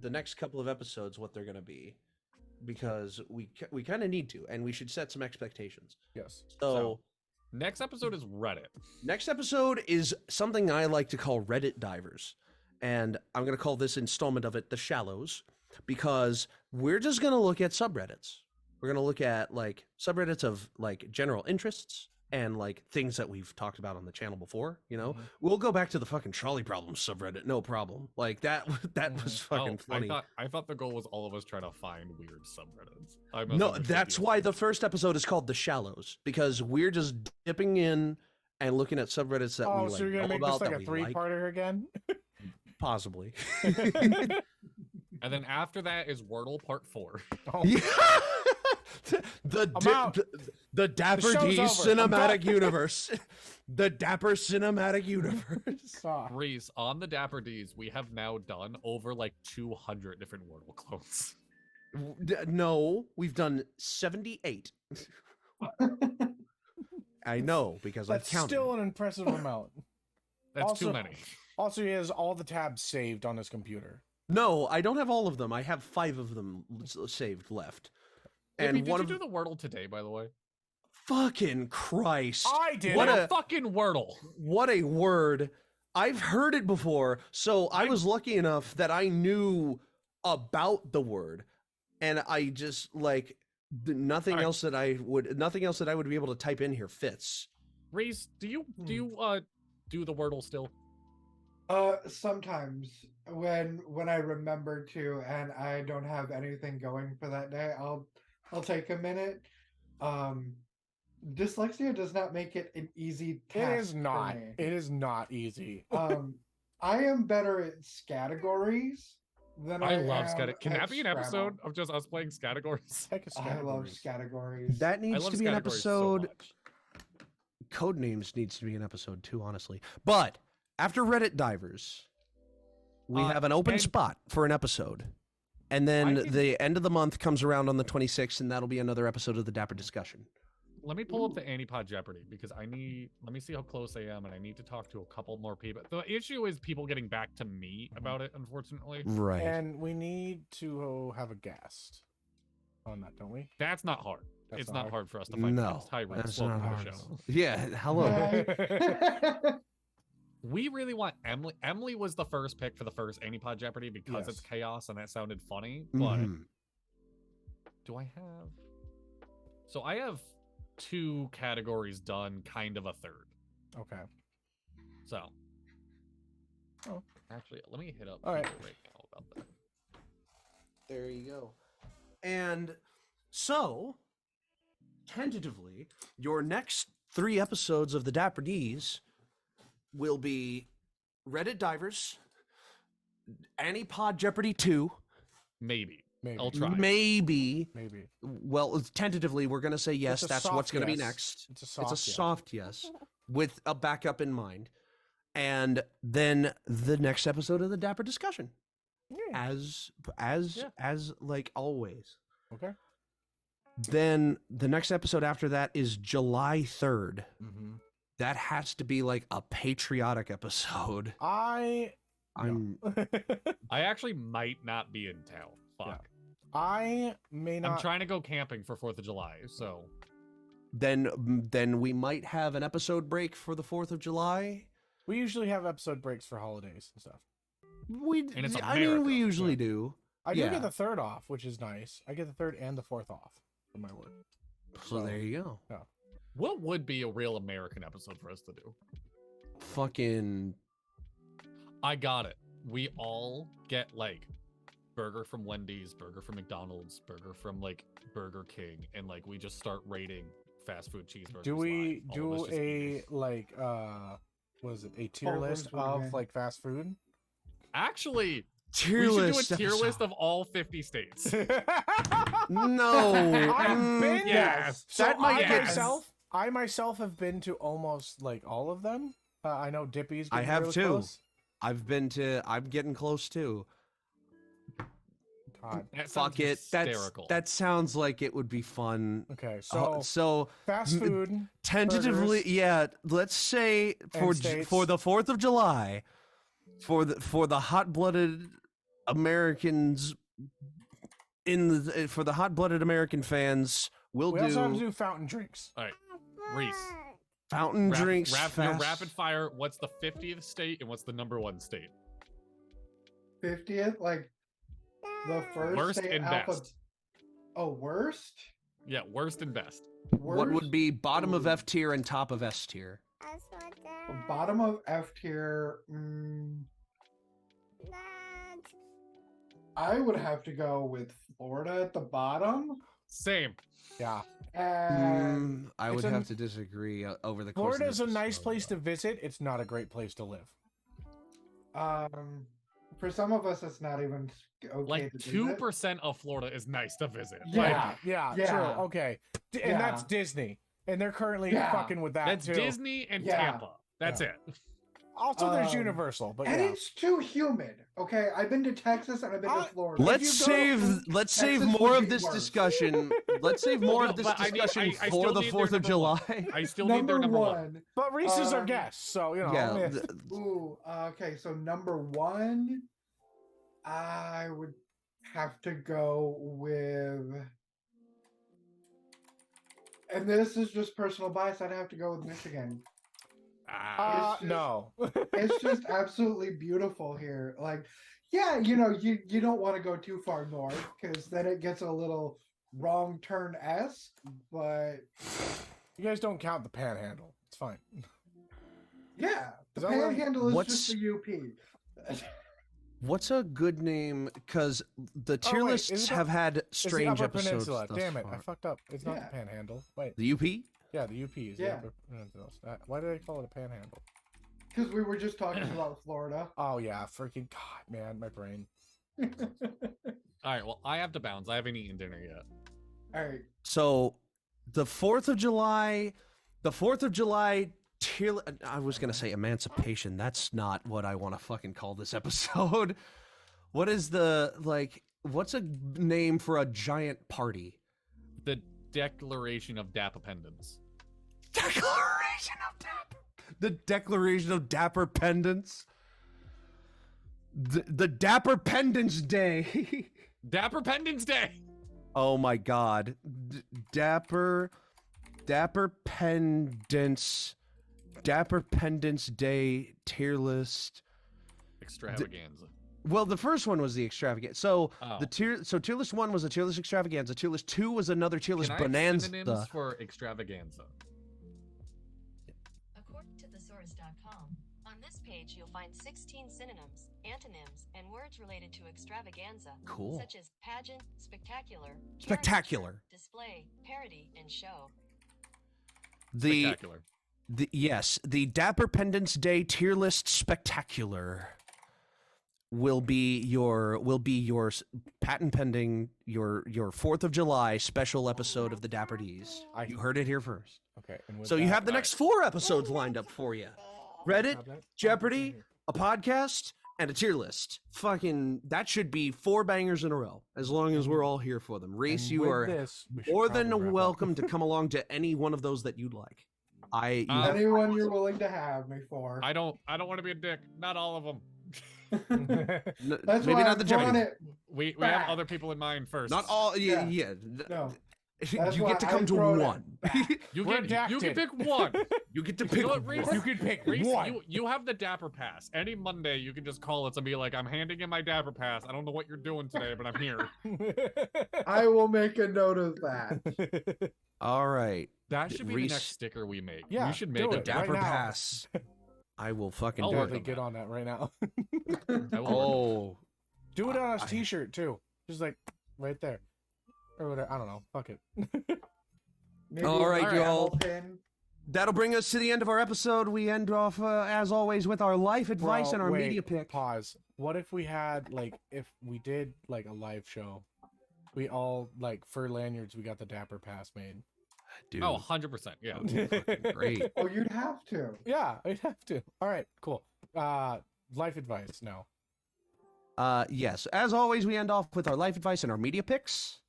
the next couple of episodes what they're gonna be, because we kind of need to, and we should set some expectations. yes. So Next episode is Reddit. next episode is something I like to call Reddit divers, and I'm gonna call this installment of it the Shallows, because we're just gonna look at subreddits. We're gonna look at like subreddits of like general interests and like things that we've talked about on the channel before. You know, Mhm. we'll go back to the fucking trolley problems subreddit, no problem. Like that was fucking funny. I thought the goal was all of us trying to find weird subreddits. I No, misunderstood that's you. why the first episode is called The Shallows, because we're just dipping in and looking at subreddits that Oh, we so like you're gonna know make about this like that a we like. three-parter again? Possibly. And then after that is Wordle Part 4. Oh, Yeah. I'm out. The Dapper show's D over. I'm cinematic done. universe. The Dapper cinematic universe. ah. Reese, on the Dapper Ds, we have now done over like 200 different Wordle clones. No, we've done 78. I know because That's I've counted. still an impressive amount. That's Also- too many. Also, he has all the tabs saved on his computer. No, I don't have all of them. I have 5 of them saved left. And And did one you of do the Wordle today, by the way? fucking Christ. I did. What What a- a fucking Wordle! What a word. I've heard it before, so I was lucky enough that I knew about the word, and I just like nothing Alright. else that I would be able to type in here fits. Reese, do you do the Wordle still? Sometimes when I remember to and I don't have anything going for that day, I'll take a minute. Dyslexia does not make it an easy It task. is not. For me. It is not easy. I am better at categories than I I love am Scattergories. Can at that be an Scrabble. episode of just us playing Scattergories? Heck is I love categories. categories. That I needs love to be an Scattergories so episode. much. Codenames needs to be an episode too, honestly. But after Reddit Divers, we have an open and- spot for an episode. And then I think- the end of the month comes around on the 26th, and that'll be another episode of the Dapper Discussion. Let me pull up the Antipod Jeopardy because let me see how close I am, and I need to talk to a couple more people. The issue is people getting back to me about it, unfortunately. Right. And we need to have a guest on that, don't we? That's not hard. That's it's not not hard for us to find No, a guest. Hi, Rhys. that's Welcome not to the hard. show. Yeah, hello. Hi. We really want Emily. Emily was the first pick for the first Antipod Jeopardy because Yes. it's chaos and that sounded funny. But Mhm. do I have? So I have 2 categories done, kind of a third. Okay. So. Oh. Actually, let me hit up All right. people right now about that. There you go. And so, tentatively, your next 3 episodes of the Dapper D's will be Reddit Divers, Antipod Jeopardy 2, Maybe. Maybe. I'll try. maybe. Maybe. Well, tentatively, we're going to say yes, It's a that's what's soft going to be yes. next. It's a soft It's a yes. soft yes, with a backup in mind. And then the next episode of the Dapper Discussion. Yeah. As like always. Okay. Then the next episode after that is July 3rd. Mm-hmm. That has to be like a patriotic episode. I I actually might not be in town. Fuck. I may not. I'm trying to go camping for 4th of July, so Then we might have an episode break for the 4th of July. We usually have episode breaks for holidays and stuff. And it's I mean, we America. usually do. I do Yeah. get the 3rd off, which is nice. I get the 3rd and the 4th off for my work. So there you go. what would be a real American episode for us to do? Fucking I got it. We all get like burger from Wendy's, burger from McDonald's, burger from like Burger King, and like we just start rating fast food cheeseburgers. Do we live. All of do us just eat. a like was it a tier Oh, list where's of Burger? like fast food? Actually, tier we should list do a tier episode. list of all 50 states. No. I've been yes. So That might I get- myself, I myself have been to almost like all of them. I know Dippy's. I getting have really too. close. I'm getting close too. God. That Fuck sounds it. hysterical. That sounds like it would be fun. Okay, so So fast m- food. tentatively, burgers, yeah, let's say for states. for the 4th of July, for the hot-blooded Americans for the hot-blooded American fans, we'll we do, also have to do fountain drinks. All right, Rhys. fountain drinks. Your fast- rapid fire. What's the 50th state and what's the #1 state? 50th, like the first Worst state and alpha- best. Oh, worst? Yeah, worst and best. What would be bottom of Ooh. F tier and top of S tier? Bottom of F tier? I would have to go with Florida at the bottom. Same. Yeah, And I it's would a- have to disagree over the course. Florida's a of this nice episode, place but- to visit. It's not a great place to live. for some of us, it's not even okay Like to visit. 2% of Florida is nice to visit. Yeah. Yeah, Yeah. true. Okay, and that's Yeah. Disney, and they're currently Yeah. fucking with that That's too. Disney and Yeah. Tampa. That's Yeah. it. Also, there's Um, Universal, but And yeah. it's too humid. Okay, I've been to Texas and I've been to Florida. Let's you go- let's save Texas more would of be this worse. discussion. Let's save more No, of this but I need- discussion I for still the need their 4th of number one. July. I still need their number #1. one. But Reese is our Um, guest, so you know. Yeah, eh. Ooh, okay, so number one, I would have to go with, and this is just personal bias, I'd have to go with Michigan. Ah, It's just- No. It's just absolutely beautiful here. Like, yeah, you don't want to go too far north because then it gets a little wrong turn-esque, but You guys don't count the panhandle. It's fine. yeah, the Is that where- Panhandle is What's- just the UP. What's a good name? Because the tier Oh, wait, lists is it the- have had It's the strange Upper episodes. Peninsula. thus Damn it, I far. fucked up. It's not Yeah. the panhandle. Wait. The UP? Yeah, the UP is Yeah. the Upper Peninsula. Why did I call it a panhandle? Because we were just talking about Florida. Oh yeah, freaking God, man, my brain. All right, well, I have to bounce. I haven't eaten dinner yet. All right. So, the 4th of July, I was gonna say emancipation. That's not what I want to fucking call this episode. What is what's a name for a giant party? The Declaration of Dapapendence. Declaration of Dapper. The Declaration of Dapper Pendants. The Dapper Pendants Day. Dapper Pendants Day. Oh my God. Dapper Pendants Day tier list. Extravaganza. Well, the first one was the extravaganza. So Oh. tier list 1 was a tier list extravaganza. Tier list 2 was another tier list Can I have bonanza. synonyms for extravaganza? According to thesaurus.com, on this page you'll find 16 synonyms, antonyms, and words related to extravaganza, Cool. such as pageant, spectacular, Spectacular. caricature, display, parody, and show. Spectacular. Yes, the Dapper Pendants Day tier list spectacular will be your patent pending your 4th of July special episode of the Dapper Ds. You heard it here first. Okay. And with So you that- have the next 4 episodes lined up for you. Reddit, Jeopardy, a podcast, and a tier list. Fucking, that should be 4 bangers in a row, as long as we're all here for them. Rhys, and you with are this, we should more probably than wrap up. welcome to come along to any one of those that you'd like. You have- Anyone you're willing to have me for. I don't want to be a dick. Not all of them. That's maybe why not I'm the throwing Jeopardy. it. We have Back. other people in mind first. Not all. Yeah. Yeah. yeah. No. You That's get why to I'm come to throwing it one. back. You We're can redacted. pick one. You get to You pick know what, Rhys? one. You can pick Rhys, one. you have the Dapper Pass. Any Monday, you can just call us and be like, "I'm handing in my Dapper Pass. I don't know what you're doing today, but I'm here." I will make a note of that. All right. That should be Rhys- the next sticker we make. Yeah, we should do make a it. Dapper Dapper right now. Pass. I will fucking I'll do work it. on Get on that right now. I will work. Oh. Do it on a I- t-shirt too. Just like right there. Or whatever. I don't know. Fuck it. Maybe All right, a y'all. camel pin. That'll bring us to the end of our episode. We end off, as always, with our life advice Bro, and our wait, media pick. Pause. What if we had if we did like a live show? We all for lanyards. We got the Dapper Pass made. Dude, Oh, 100%. Yeah. great. Oh, you'd have to. Yeah, I'd have to. All right, cool. Life advice. No. Yes. As always, we end off with our life advice and our media picks.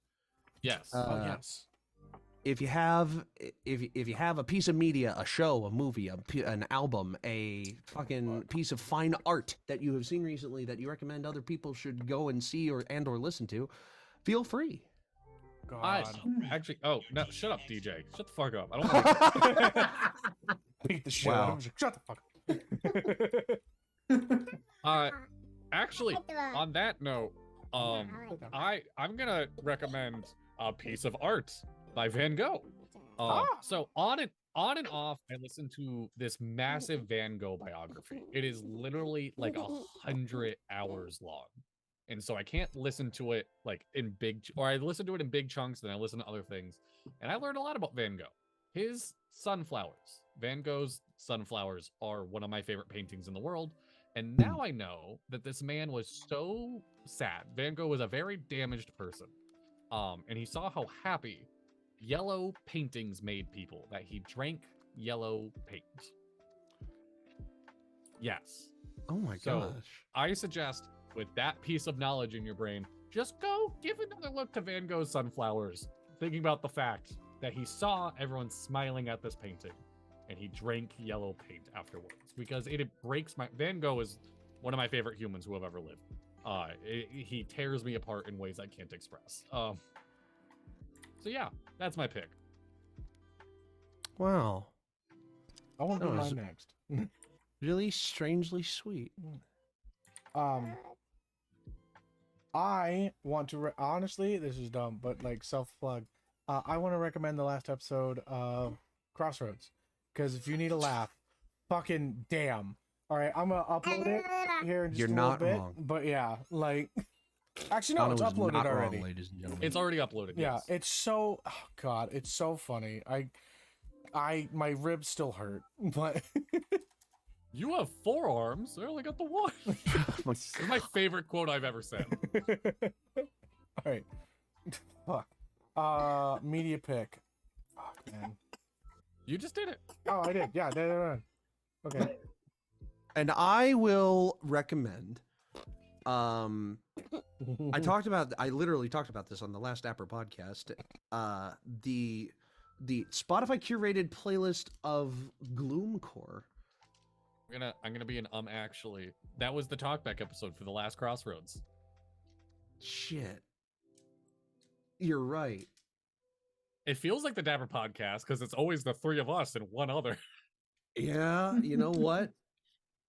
Yes. Oh yes. If you have a piece of media, a show, a movie, an album, a fucking piece of fine art that you have seen recently that you recommend other people should go and see or listen to, feel free. God. Actually, oh no! Shut up, DJ. Shut the fuck up. I don't. Want Beat the shit out of him. Shut the fuck up. Actually, on that note, I'm gonna recommend a piece of art by Van Gogh. So on and off, I listened to this massive Van Gogh biography. It is literally like 100 hours long, and so I can't listen to it I listen to it in big chunks, then I listen to other things, and I learned a lot about Van Gogh. His sunflowers, Van Gogh's sunflowers, are one of my favorite paintings in the world. And now I know that this man was so sad. Van Gogh was a very damaged person. And he saw how happy yellow paintings made people, that he drank yellow paint. Yes. Oh my So, gosh. I suggest, with that piece of knowledge in your brain, just go give another look to Van Gogh's sunflowers, thinking about the fact that he saw everyone smiling at this painting, and he drank yellow paint afterwards, because it breaks my... Van Gogh is one of my favorite humans who have ever lived. He tears me apart in ways I can't express. So yeah, that's my pick. Wow. I want to That do was- mine next. Really strangely sweet. I want to honestly, this is dumb, but self plug. I want to recommend the last episode of Crossroads, because if you need a laugh, fucking damn. All right, I'm gonna upload it here in just You're a little not bit. wrong. But yeah, actually no, Donna it's was uploaded not already. wrong, ladies and gentlemen. It's already uploaded. Yeah, yes. it's so God, it's so funny. My ribs still hurt, but You have 4 arms. I only got the one. This is my favorite quote I've ever said. All right. Fuck. Media pick. Fuck, man. You just did it. Oh, I did. Yeah. Okay. And I will recommend. I literally talked about this on the last Dapper podcast. The Spotify curated playlist of Gloomcore. I'm gonna be an actually. That was the talkback episode for the last Crossroads. Shit. You're right. It feels like the Dapper podcast because it's always the 3 of us and one other. Yeah, you know what?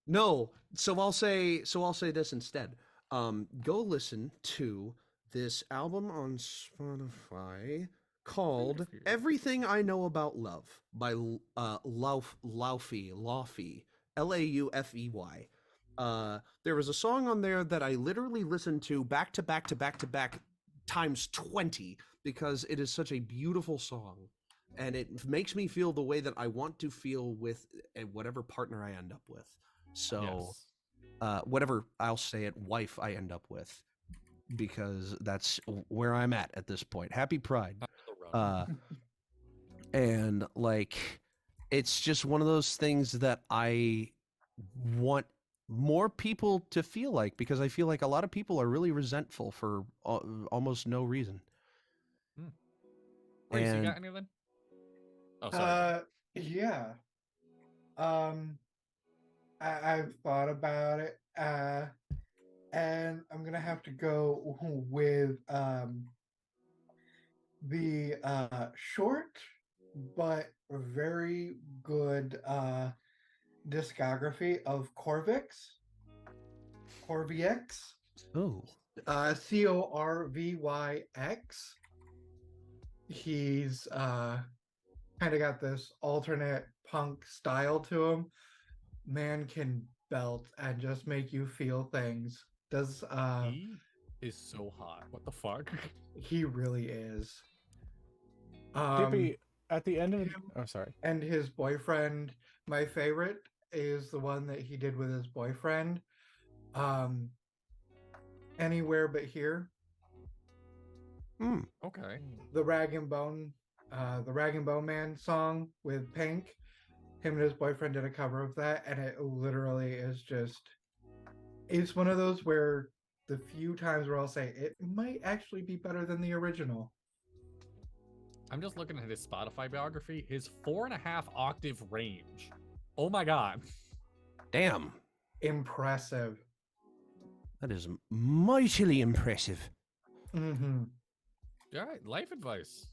No, so I'll say this instead. Go listen to this album on Spotify called "Everything I Know About Love" by Laufey, Laufey. There was a song on there that I literally listened to back to back times 20 because it is such a beautiful song. And it makes me feel the way that I want to feel with whatever partner I end up with. So, whatever, I'll say it, wife I end up with, because that's where I'm at this point. Happy Pride. And like, it's just one of those things that I want more people to feel like, because I feel like a lot of people are really resentful for almost no reason. Rhys, you got anything? Oh, sorry. Yeah. I've thought about it, and I'm gonna have to go with the short but very good discography of Corvyx. Oh. Corvyx. He's kind of got this alternate punk style to him. Man can belt and just make you feel things. He is so hot. What the fuck? He really is. Dippy, at the end of sorry. And his boyfriend, my favorite is the one that he did with his boyfriend. Anywhere But Here. Okay. The Rag and Bone Man song with Pink. Him and his boyfriend did a cover of that, and it literally is just, it's one of those where the few times where I'll say it might actually be better than the original. I'm just looking at his Spotify biography. His 4.5 octave range. Oh my god. Damn. Impressive. That is mightily impressive. Mm-hmm. All right, life advice.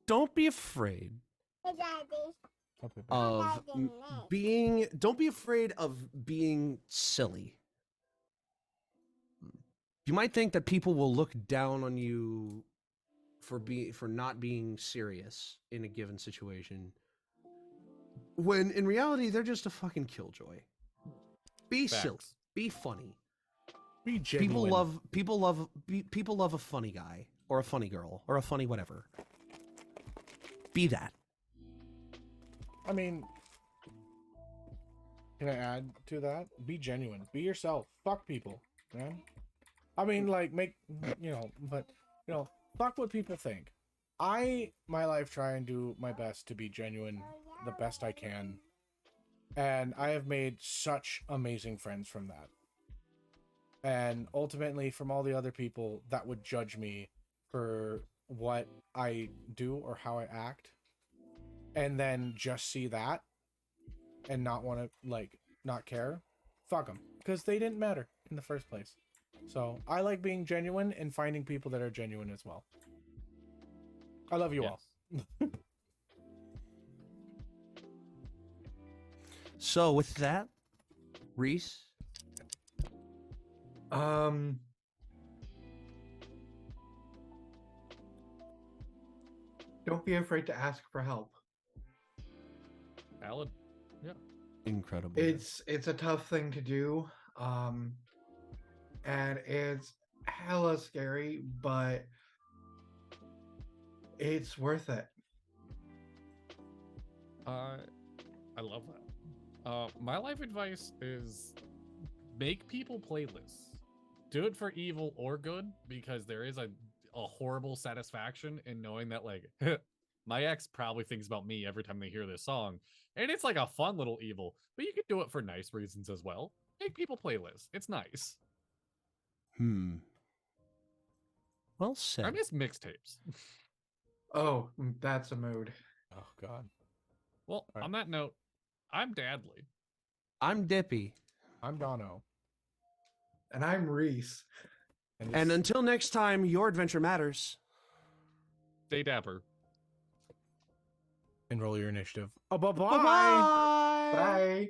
Don't be afraid of don't be afraid of being silly. You might think that people will look down on you for not being serious in a given situation, when in reality they're just a fucking killjoy. Be silly, be funny. Be genuine. People love a funny guy or a funny girl or a funny whatever. Be that. I mean, can I add to that? Be genuine. Be yourself. Fuck people, man. I mean, like, fuck what people think. My life, try and do my best to be genuine the best I can. And I have made such amazing friends from that. And ultimately, from all the other people that would judge me for what I do or how I act, and then just see that and not want to, not care, fuck them, because they didn't matter in the first place. So I like being genuine and finding people that are genuine as well. I love you all. So with that, Rhys, don't be afraid to ask for help. Valid. Yeah. Incredible. It's a tough thing to do. And it's hella scary, but it's worth it. I love that. My life advice is make people playlists. Do it for evil or good, because there is a horrible satisfaction in knowing that, like, my ex probably thinks about me every time they hear this song. And it's like a fun little evil, but you can do it for nice reasons as well. Make people playlists. It's nice. Well said. I miss mixtapes. Oh, that's a mood. Oh God. Well, All right. on that note, I'm Dadley. I'm Dippy. I'm Dono. And I'm Rhys. And until next time, your adventure matters. Stay dapper. And roll your initiative. Oh, bye-bye. Bye-bye. Bye.